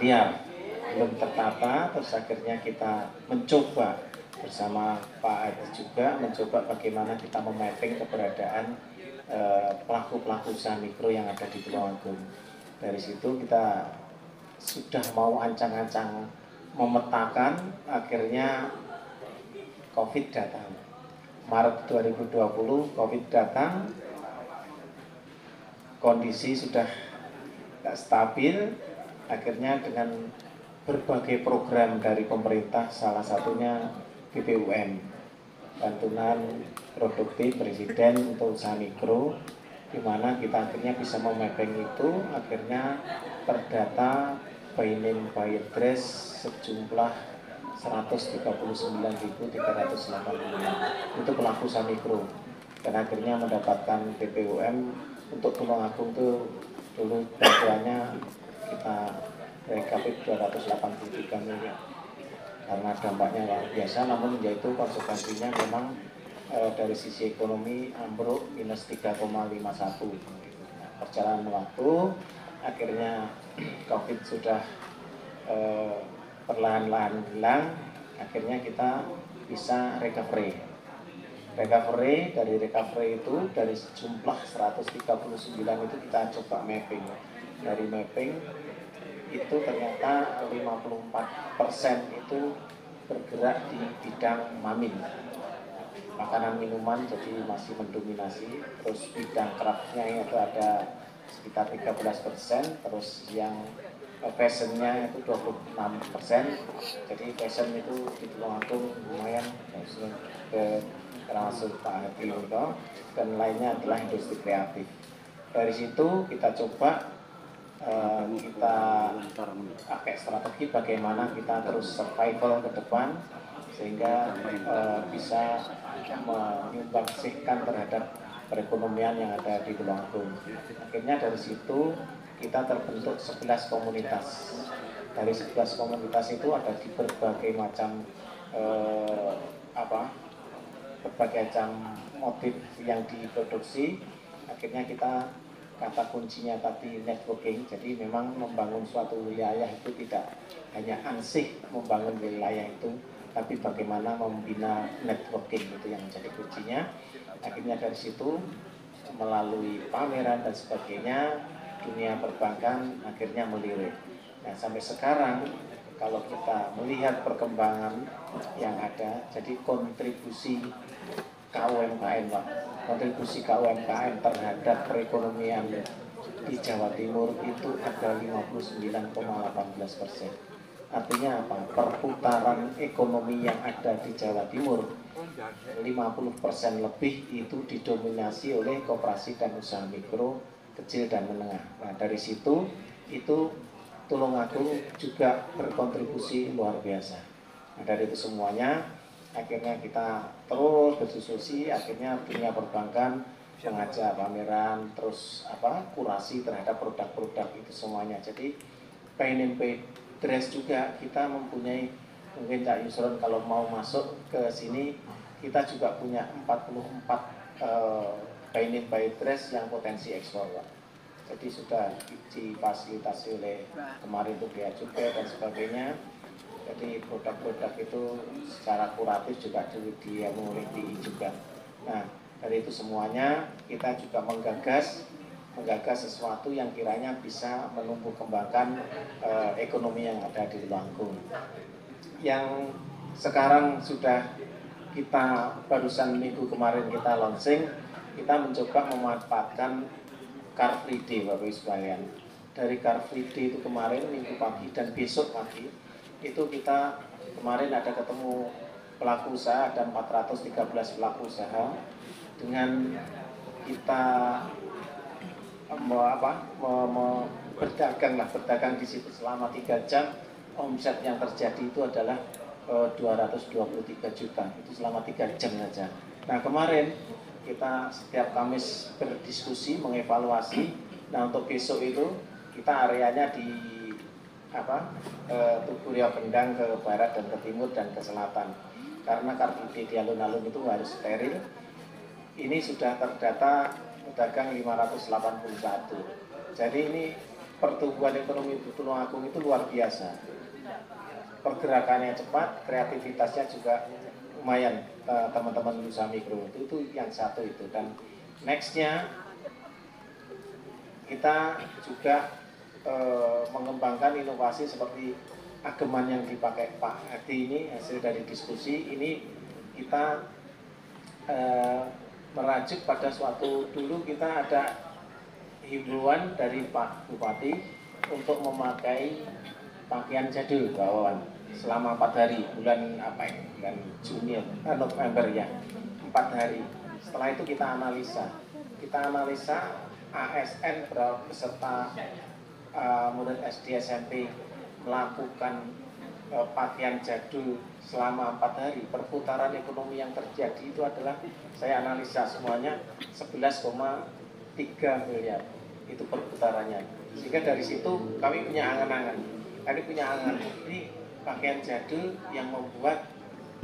liar, belum tertata, terus akhirnya kita mencoba bersama Pak Adi juga mencoba bagaimana kita memapping keberadaan pelaku-pelaku usaha mikro yang ada di Tulungagung. Dari situ kita sudah mau ancang-ancang memetakan, akhirnya COVID datang. Maret 2020 COVID datang, kondisi sudah tidak stabil, akhirnya dengan berbagai program dari pemerintah, salah satunya BPUM, santunan produktif Presiden untuk usaha mikro, di mana kita akhirnya bisa memapping itu, akhirnya terdata buy name buy address sejumlah 139.385 itu pelaku usaha mikro, dan akhirnya mendapatkan BPUM untuk Tulungagung itu dulu bantuannya kita rekapit 283 miliar karena dampaknya luar biasa, namun yaitu konsekuensinya memang dari sisi ekonomi ambruk minus 3,51. Nah, perjalanan waktu akhirnya COVID sudah perlahan-lahan hilang, akhirnya kita bisa recovery. Dari recovery itu dari sejumlah 139 itu kita coba mapping. Dari mapping itu ternyata 54% itu bergerak di bidang mamin, makanan minuman, jadi masih mendominasi. Terus bidang craftnya itu ada sekitar 13%, terus yang fashionnya itu 26%. Jadi fashion itu di Tulungagung lumayan, termasuk Pak Hadi Uto, dan lainnya adalah industri kreatif. Dari situ kita coba kita pakai strategi bagaimana kita terus survival ke depan sehingga bisa menyumbangsikan terhadap perekonomian yang ada di Tulungagung. Akhirnya dari situ kita terbentuk 11 komunitas. Dari 11 komunitas itu ada di berbagai macam berbagai macam motif yang diproduksi. Akhirnya kita kata kuncinya tadi networking, jadi memang membangun suatu wilayah itu tidak hanya ansih membangun wilayah itu, tapi bagaimana membina networking itu yang menjadi kuncinya. Akhirnya dari situ melalui pameran dan sebagainya dunia perbankan akhirnya melirik. Nah sampai sekarang kalau kita melihat perkembangan yang ada, jadi kontribusi KUMKM, kontribusi KUMKM terhadap perekonomian di Jawa Timur itu ada 59,18%. Artinya apa? Perputaran ekonomi yang ada di Jawa Timur 50% lebih itu didominasi oleh koperasi dan usaha mikro, kecil dan menengah. Nah dari situ itu Tulungagung juga berkontribusi luar biasa. Nah dari itu semuanya akhirnya kita terus berdiskusi, akhirnya dunia perbankan mengajak pameran, terus kurasi terhadap produk-produk itu semuanya. Jadi buy name buy address juga kita mempunyai, mungkin Cak Yusron kalau mau masuk ke sini kita juga punya 44 buy name buy address yang potensi ekspor, Pak. Jadi sudah difasilitasi oleh kemarin itu Bea Cukai dan sebagainya. Jadi produk-produk itu secara kuratif juga dimiliki juga. Nah dari itu semuanya kita juga menggagas sesuatu yang kiranya bisa menumbuh kembangkan ekonomi yang ada di Tulungagung. Yang sekarang sudah kita barusan minggu kemarin kita launching, kita mencoba memanfaatkan Car Free Day, Bapak Ibu sekalian. Dari Car Free Day itu kemarin minggu pagi dan besok pagi itu kita kemarin ada ketemu pelaku usaha, ada 413 pelaku usaha, dengan kita berdagang di situ selama 3 jam. Omset yang terjadi itu adalah 223 juta itu selama 3 jam saja. Nah kemarin kita setiap Kamis berdiskusi mengevaluasi. Nah untuk besok itu kita areanya di Tugu Riau Gendang ke barat dan ke timur dan ke selatan, karena Car Free Day di alun-alun itu harus steril. Ini sudah terdata pedagang 581. Jadi ini pertumbuhan ekonomi Tulungagung itu luar biasa, pergerakannya cepat, kreativitasnya juga lumayan. Teman-teman usaha mikro itu yang satu itu. Dan nextnya kita juga mengembangkan inovasi seperti ageman yang dipakai Pak Hadi ini, hasil dari diskusi ini kita merajuk pada suatu, dulu kita ada himbauan dari Pak Bupati untuk memakai pakaian jadul, Pak Wawan. selama 4 hari, bulan apa ini, bulan Juni, November ya, 4 hari. Setelah itu kita analisa ASN beserta murid SD SMP melakukan pakaian jadul selama 4 hari. Perputaran ekonomi yang terjadi itu adalah, saya analisa semuanya 11,3 miliar itu perputarannya. Sehingga dari situ kami punya angan-angan. Ini pakaian jadul yang membuat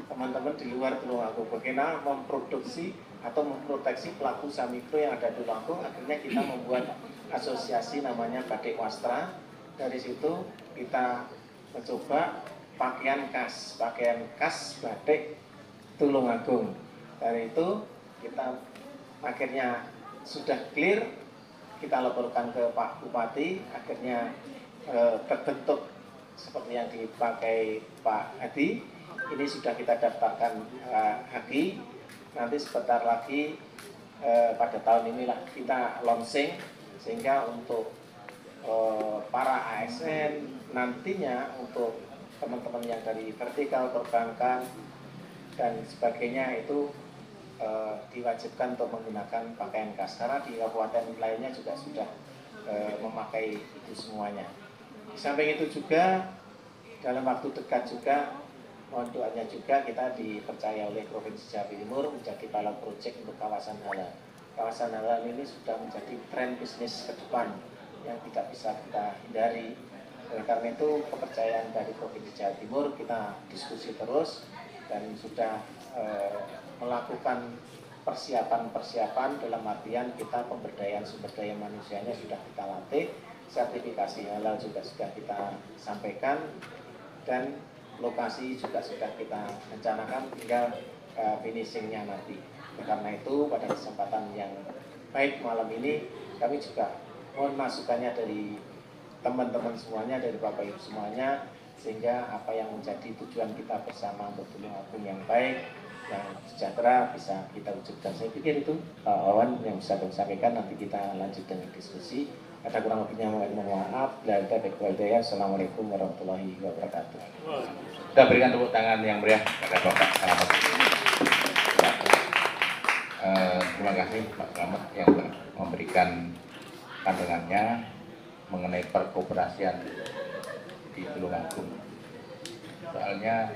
teman-teman di luar Tulungagung bagaimana memproduksi atau memproteksi pelaku usaha mikro yang ada di Tulungagung. Akhirnya kita membuat asosiasi namanya Batik Wastra. Dari situ kita mencoba pakaian khas batik Tulungagung. Dari itu kita akhirnya sudah clear, kita laporkan ke Pak Bupati, akhirnya terbentuk seperti yang dipakai Pak Hadi. Ini sudah kita daftarkan Hadi. Nanti sebentar lagi pada tahun inilah kita launching, sehingga untuk para ASN nantinya, untuk teman-teman yang dari vertikal, perbankan dan sebagainya itu diwajibkan untuk menggunakan pakaian khas, karena di kabupaten lainnya juga sudah memakai itu semuanya. Di samping itu juga dalam waktu dekat juga, mohon doanya juga, kita dipercaya oleh Provinsi Jawa Timur menjadi pilot project untuk kawasan halal. Kawasan halal ini sudah menjadi tren bisnis ke depan yang tidak bisa kita hindari. Oleh karena itu kepercayaan dari Provinsi Jawa Timur, kita diskusi terus dan sudah melakukan persiapan dalam artian kita pemberdayaan sumber daya manusianya sudah kita latih, sertifikasi halal juga sudah kita sampaikan, dan lokasi juga sudah kita rencanakan, tinggal finishingnya nanti. Karena itu pada kesempatan yang baik malam ini kami juga mohon masukannya dari teman-teman semuanya, dari Bapak Ibu semuanya, sehingga apa yang menjadi tujuan kita bersama untuk Tulungagung yang baik, yang sejahtera bisa kita wujudkan. Saya pikir itu Wawan yang bisa kami sampaikan. Nanti kita lanjut dengan diskusi. Ada kurang lebihnya mohon maaf. Assalamualaikum warahmatullahi wabarakatuh. Kita berikan tepuk tangan yang meriah kepada Bapak Slamet. Terima kasih Pak Slamet yang memberikan pandangannya mengenai perkooperasian di Tulungagung. Soalnya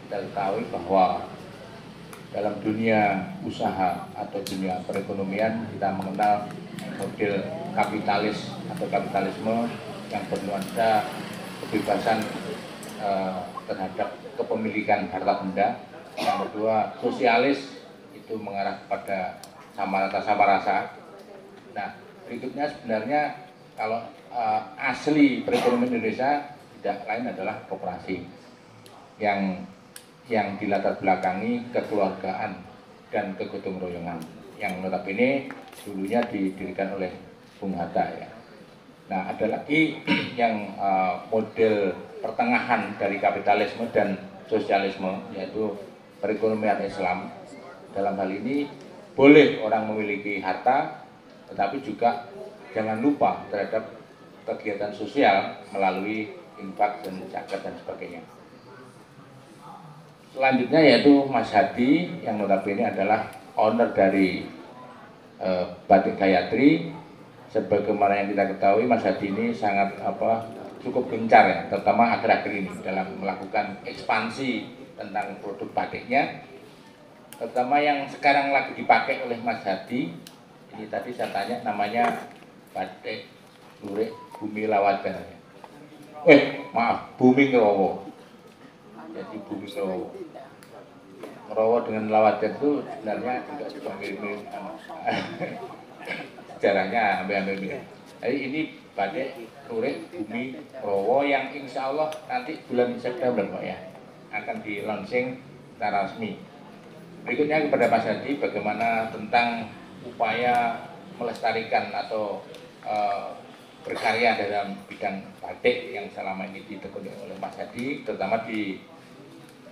kita ketahui bahwa dalam dunia usaha atau dunia perekonomian kita mengenal model kapitalis atau kapitalisme yang bernuansa kebebasan terhadap kepemilikan harta benda. Yang kedua, sosialis itu mengarah kepada sama rasa. Nah, berikutnya sebenarnya kalau asli perekonomian Indonesia tidak lain adalah koperasi yang dilatar belakangi kekeluargaan dan kegotong royongan, yang notabene dulunya didirikan oleh Bung Hatta ya. Nah, ada lagi yang model pertengahan dari kapitalisme dan sosialisme, yaitu perekonomian Islam. Dalam hal ini boleh orang memiliki harta, tetapi juga jangan lupa terhadap kegiatan sosial melalui infak dan zakat dan sebagainya. Selanjutnya yaitu Mas Hadi yang notabene adalah owner dari Batik Gayatri. Sebagaimana yang kita ketahui, Mas Hadi ini sangat cukup gencar ya, terutama akhir-akhir ini dalam melakukan ekspansi tentang produk batiknya, terutama yang sekarang lagi dipakai oleh Mas Hadi. Ini tadi saya tanya namanya Batik Lurik Bumi Lawatan. Bumi Ngerowo. Jadi Bumi Ngerowo dengan Lawatan itu sebenarnya juga mirip-mirip sejarahnya hampir mirip. Jadi ini Batik Lurik Bumi Ngerowo yang insya Allah nanti bulan September Pak ya akan di launching secara resmi. Berikutnya kepada Mas Hadi, bagaimana tentang upaya melestarikan atau berkarya dalam bidang batik yang selama ini ditekuni oleh Mas Hadi, terutama di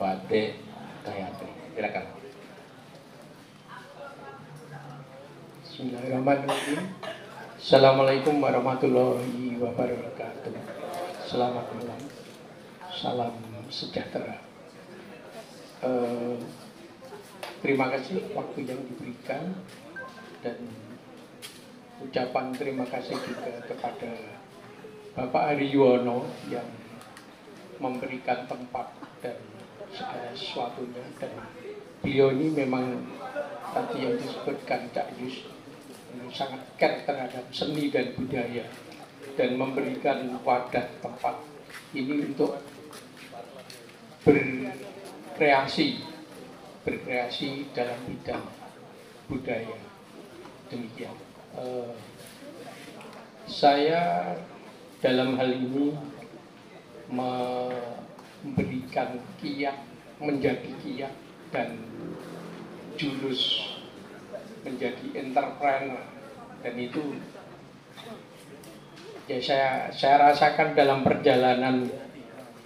Batik Gayatri. Silakan. Bismillahirrahmanirrahim. Assalamualaikum warahmatullahi wabarakatuh. Selamat malam. Salam sejahtera. Terima kasih waktu yang diberikan, dan ucapan terima kasih juga kepada Bapak Ari Yuwono yang memberikan tempat dan segala sesuatunya, dan beliau ini memang tadi yang disebutkan Cak Yus sangat care terhadap seni dan budaya dan memberikan wadah tempat ini untuk berkreasi dalam bidang budaya. Demikian. Saya dalam hal ini memberikan kiat, menjadi kiat dan jurus menjadi entrepreneur, dan itu ya saya rasakan dalam perjalanan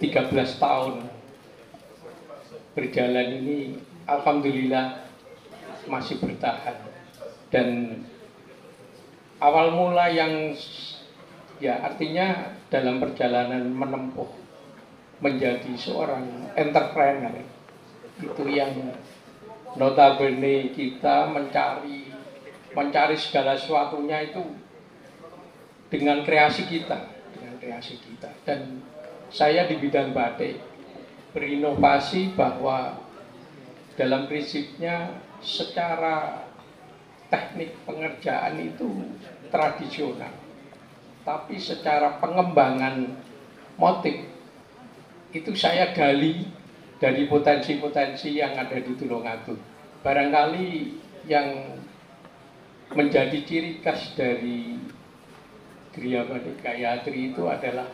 13 tahun berjalan ini, alhamdulillah masih bertahan. Dan awal mula yang ya artinya dalam perjalanan menempuh menjadi seorang entrepreneur itu yang notabene kita mencari segala sesuatunya itu dengan kreasi kita. Dan saya di bidang batik berinovasi bahwa dalam prinsipnya secara teknik pengerjaan itu tradisional, tapi secara pengembangan motif itu saya gali dari potensi-potensi yang ada di Tulungagung. Barangkali yang menjadi ciri khas dari Griya Batik Gayatri itu adalah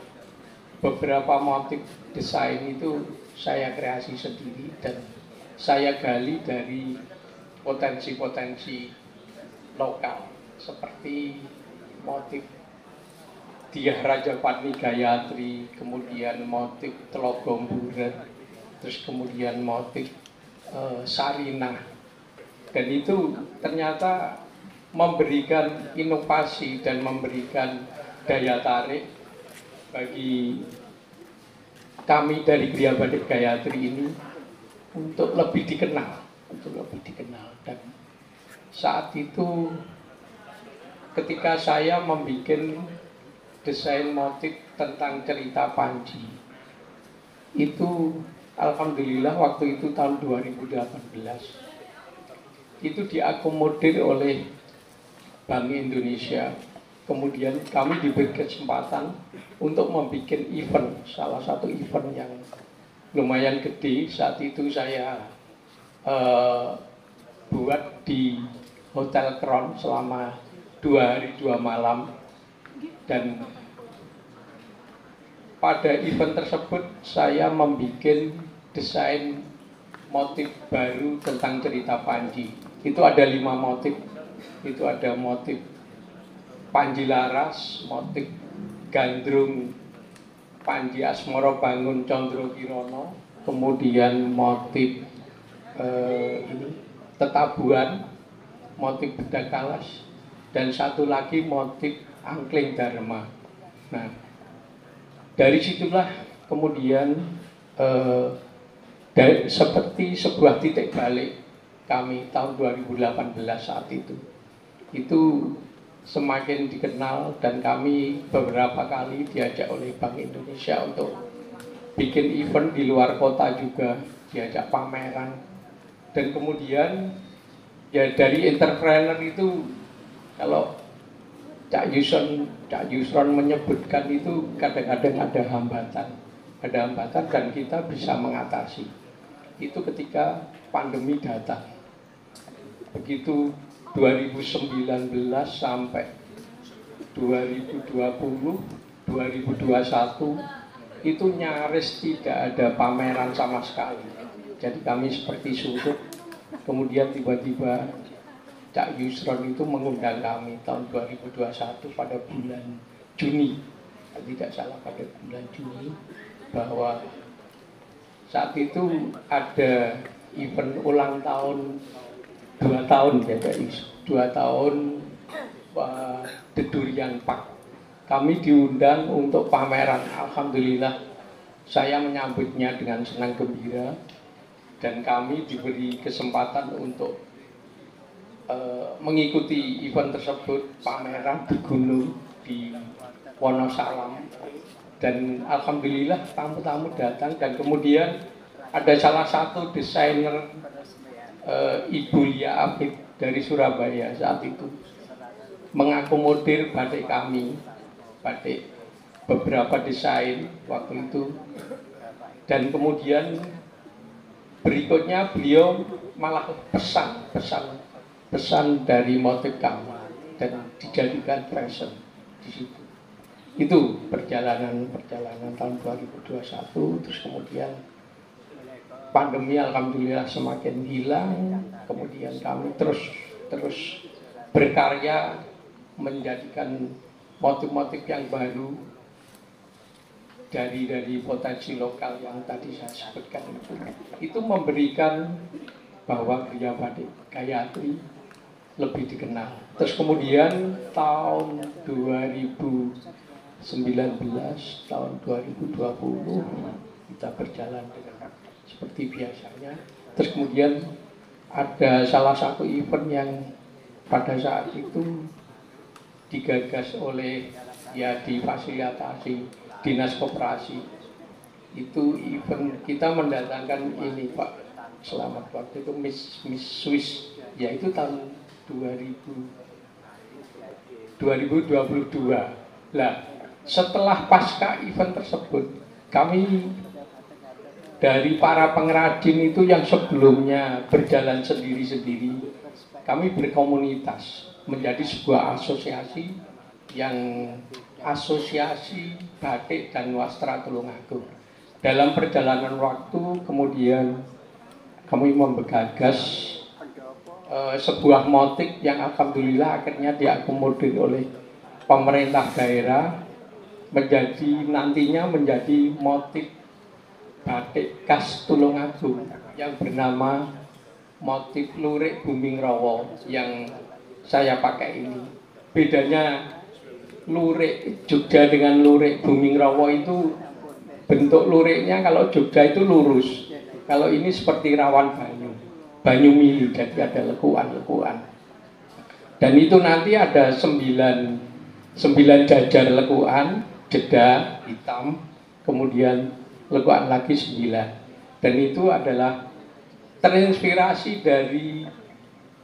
beberapa motif desain itu saya kreasi sendiri dan saya gali dari potensi-potensi lokal seperti motif Diah Rajapati Gayatri, kemudian motif Telogong Buret, terus kemudian motif Sarinah, dan itu ternyata memberikan inovasi dan memberikan daya tarik bagi kami dari Griya Batik Gayatri ini untuk lebih dikenal, dan saat itu ketika saya membuat desain motif tentang cerita Panji itu, alhamdulillah waktu itu tahun 2018 itu diakomodir oleh Bank Indonesia. Kemudian kami diberi kesempatan untuk membuat event, salah satu event yang lumayan gede. Saat itu saya buat di Hotel Crown selama 2 hari 2 malam, dan pada event tersebut saya membuat desain motif baru tentang cerita Panji. Itu ada 5 motif. Itu ada motif Panji Laras, motif Gandrung Panji Asmoro Bangun Condro Kirono, kemudian motif Tetabuan, motif Bedak Kalas, dan satu lagi motif Angkling Dharma. Nah, dari situlah kemudian seperti sebuah titik balik kami tahun 2018 saat itu semakin dikenal, dan kami beberapa kali diajak oleh Bank Indonesia untuk bikin event di luar kota juga, diajak pameran, dan kemudian ya dari entrepreneur itu kalau Cak Yusron menyebutkan itu kadang-kadang ada hambatan dan kita bisa mengatasi itu ketika pandemi datang. Begitu 2019 sampai 2020, 2021 itu nyaris tidak ada pameran sama sekali. Jadi kami seperti surut. Kemudian tiba-tiba Cak Yusron itu mengundang kami tahun 2021 pada bulan Juni, tidak salah pada bulan Juni, bahwa saat itu ada event ulang tahun 2 tahun ya Cak Yus, 2 tahun The Durian Park. Kami diundang untuk pameran. Alhamdulillah saya menyambutnya dengan senang gembira dan kami diberi kesempatan untuk mengikuti event tersebut, pameran di gunung di Wonosalam, dan alhamdulillah tamu-tamu datang, dan kemudian ada salah satu desainer Ibu Lia Afid dari Surabaya saat itu mengakomodir batik kami, batik beberapa desain waktu itu, dan kemudian berikutnya beliau malah pesan dari motif kami dan dijadikan fashion di situ. Itu perjalanan tahun 2021. Terus kemudian pandemi alhamdulillah semakin hilang, kemudian kami terus berkarya menjadikan motif-motif yang baru dari potensi lokal yang tadi saya sebutkan itu memberikan bahwa Gria Batik Gayatri lebih dikenal. Terus kemudian tahun 2019, tahun 2020 kita berjalan dengan seperti biasanya. Terus kemudian ada salah satu event yang pada saat itu digagas oleh, ya difasilitasi Dinas Koperasi. Itu event kita mendatangkan ini Pak Selamat, waktu itu Miss Swiss, yaitu tahun 2022. Lah, setelah pasca event tersebut, kami dari para pengrajin itu yang sebelumnya berjalan sendiri-sendiri, kami berkomunitas menjadi sebuah asosiasi, yang Asosiasi Batik dan Wastra Tulungagung. Dalam perjalanan waktu kemudian kami memgagas sebuah motif yang alhamdulillah akhirnya diakomodir oleh pemerintah daerah nantinya menjadi motif batik khas Tulungagung yang bernama motif lurik Buming Rawa yang saya pakai ini. Bedanya lurik Jogja dengan lurik Buming Rawa itu bentuk luriknya, kalau Jogja itu lurus, kalau ini seperti rawan banyu mili, jadi ada lekuan-lekuan. Dan itu nanti ada 9 jajar lekuan, jeda hitam, kemudian lekuan lagi 9. Dan itu adalah terinspirasi dari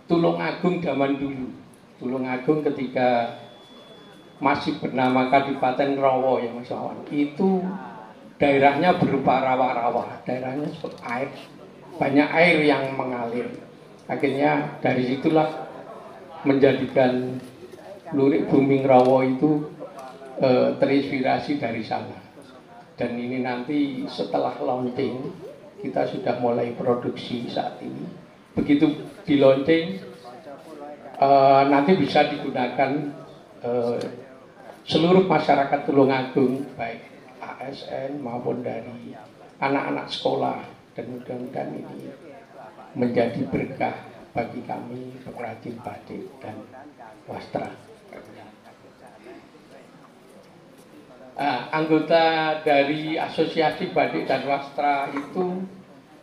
Tulungagung zaman dulu. Tulungagung ketika masih bernama Kadipaten Rawa ya Mas Wawan, itu daerahnya berupa rawa-rawa, daerahnya seperti air, banyak air yang mengalir. Akhirnya dari situlah menjadikan lurik Buming Rawa itu terinspirasi dari sana. Dan ini nanti setelah launching, kita sudah mulai produksi saat ini. Begitu di launching, nanti bisa digunakan seluruh masyarakat Tulungagung, baik ASN maupun dari anak-anak sekolah, dan mudah-mudahan ini menjadi berkah bagi kami pengrajin batik dan wastra. Anggota dari Asosiasi Batik dan Wastra itu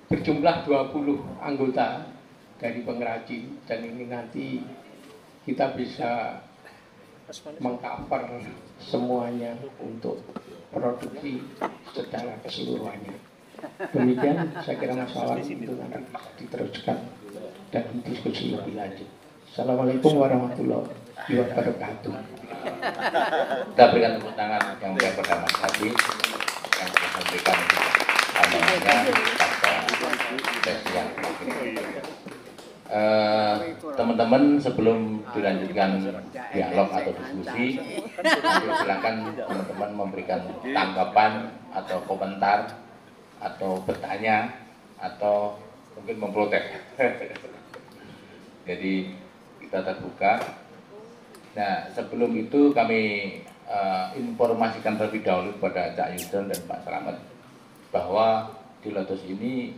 berjumlah 20 anggota dari pengrajin, dan ini nanti kita bisa mengcover semuanya untuk produksi secara keseluruhannya. Demikian saya kira masalah itu nanti diteruskan dan diskusi lebih lanjut. Assalamualaikum warahmatullahi wabarakatuh. Kita berikan tepuk tangan yang mulia pada Mas Hadi yang telah memberikan pandangannya pada sesi yang ini. Teman-teman, sebelum dilanjutkan dialog atau diskusi, nanti silakan teman-teman memberikan tanggapan atau komentar atau bertanya atau mungkin memprotes. Jadi kita terbuka. Nah, sebelum itu kami informasikan terlebih dahulu kepada Cak Yusron dan Pak Slamet bahwa di Lotus ini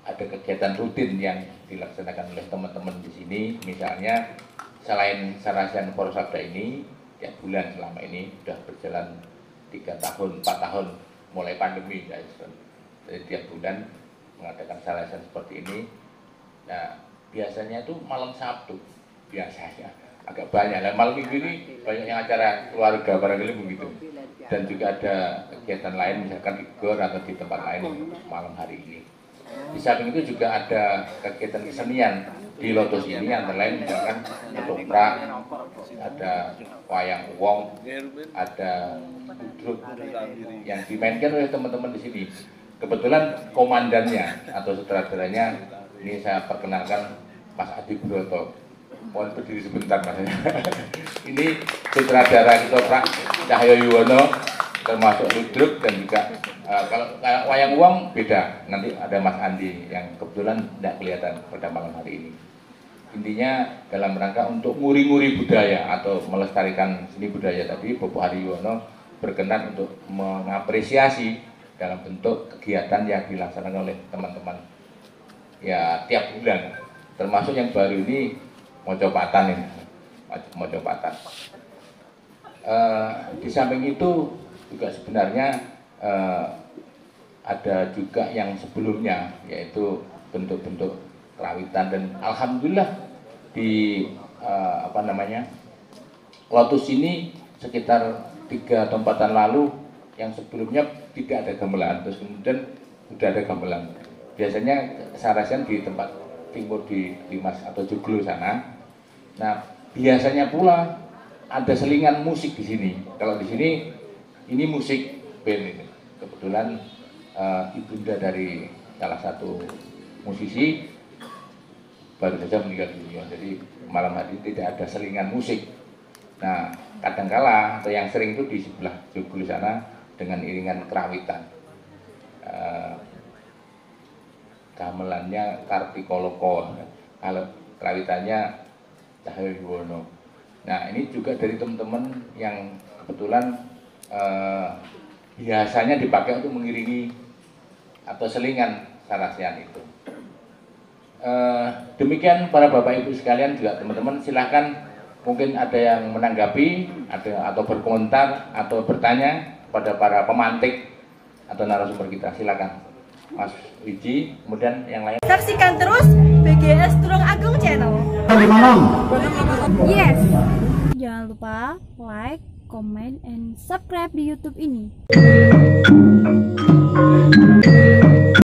ada kegiatan rutin yang dilaksanakan oleh teman-teman di sini. Misalnya selain Sarasian Porosabda ini, tiap bulan selama ini sudah berjalan 3 tahun, 4 tahun mulai pandemi ya. Jadi tiap bulan mengadakan sarasen seperti ini. Nah, biasanya itu malam Sabtu biasanya agak banyak. Nah, malam minggu ini banyak yang acara keluarga barangkali begitu. Dan juga ada kegiatan lain misalkan di GOR atau di tempat lain malam hari ini. Di samping itu juga ada kegiatan kesenian di Lotus ini, antara lain misalkan ketoprak, ada wayang wong, ada ludruk yang dimainkan oleh teman-teman di sini. Kebetulan komandannya atau sutradaranya ini saya perkenalkan Mas Adi Broto. Mohon berdiri sebentar Mas. Ini sutradara ketoprak Cahyo Yuwono, termasuk ludruk, dan juga kalau wayang uang beda, nanti ada Mas Andi yang kebetulan tidak kelihatan pada malam hari ini. Intinya dalam rangka untuk nguri-nguri budaya atau melestarikan seni budaya tadi, Bapak Hari Yuwono berkenan untuk mengapresiasi dalam bentuk kegiatan yang dilaksanakan oleh teman-teman ya tiap bulan, termasuk yang baru ini Mojopatan ini, Mojopatan. Di samping itu juga sebenarnya ada juga yang sebelumnya, yaitu bentuk-bentuk kerawitan, dan alhamdulillah di Lotus ini sekitar 3 atau 4 tahun lalu yang sebelumnya tidak ada gamelan, terus kemudian sudah ada gamelan. Biasanya sarasen di tempat timur di Limas atau Joglo sana. Nah, biasanya pula ada selingan musik di sini. Kalau di sini ini musik band ini. Kebetulan ibunda dari salah satu musisi baru saja meninggal dunia. Jadi malam hari ini tidak ada selingan musik. Nah, kadangkala atau yang sering itu di sebelah Joglo sana dengan iringan kerawitan. Gamelannya Kartikoloko, kalau kerawitannya Cahyo Yuwono. Nah, ini juga dari teman-teman yang kebetulan biasanya dipakai untuk mengiringi atau selingan sarasen itu. Demikian para Bapak Ibu sekalian, juga teman-teman silahkan mungkin ada yang menanggapi, atau berkomentar atau bertanya pada para pemantik atau narasumber kita. Silakan Mas Wiji, kemudian yang lain. Saksikan terus BGS Tulung Agung Channel. Yes. Jangan lupa like, comment, and subscribe di YouTube ini.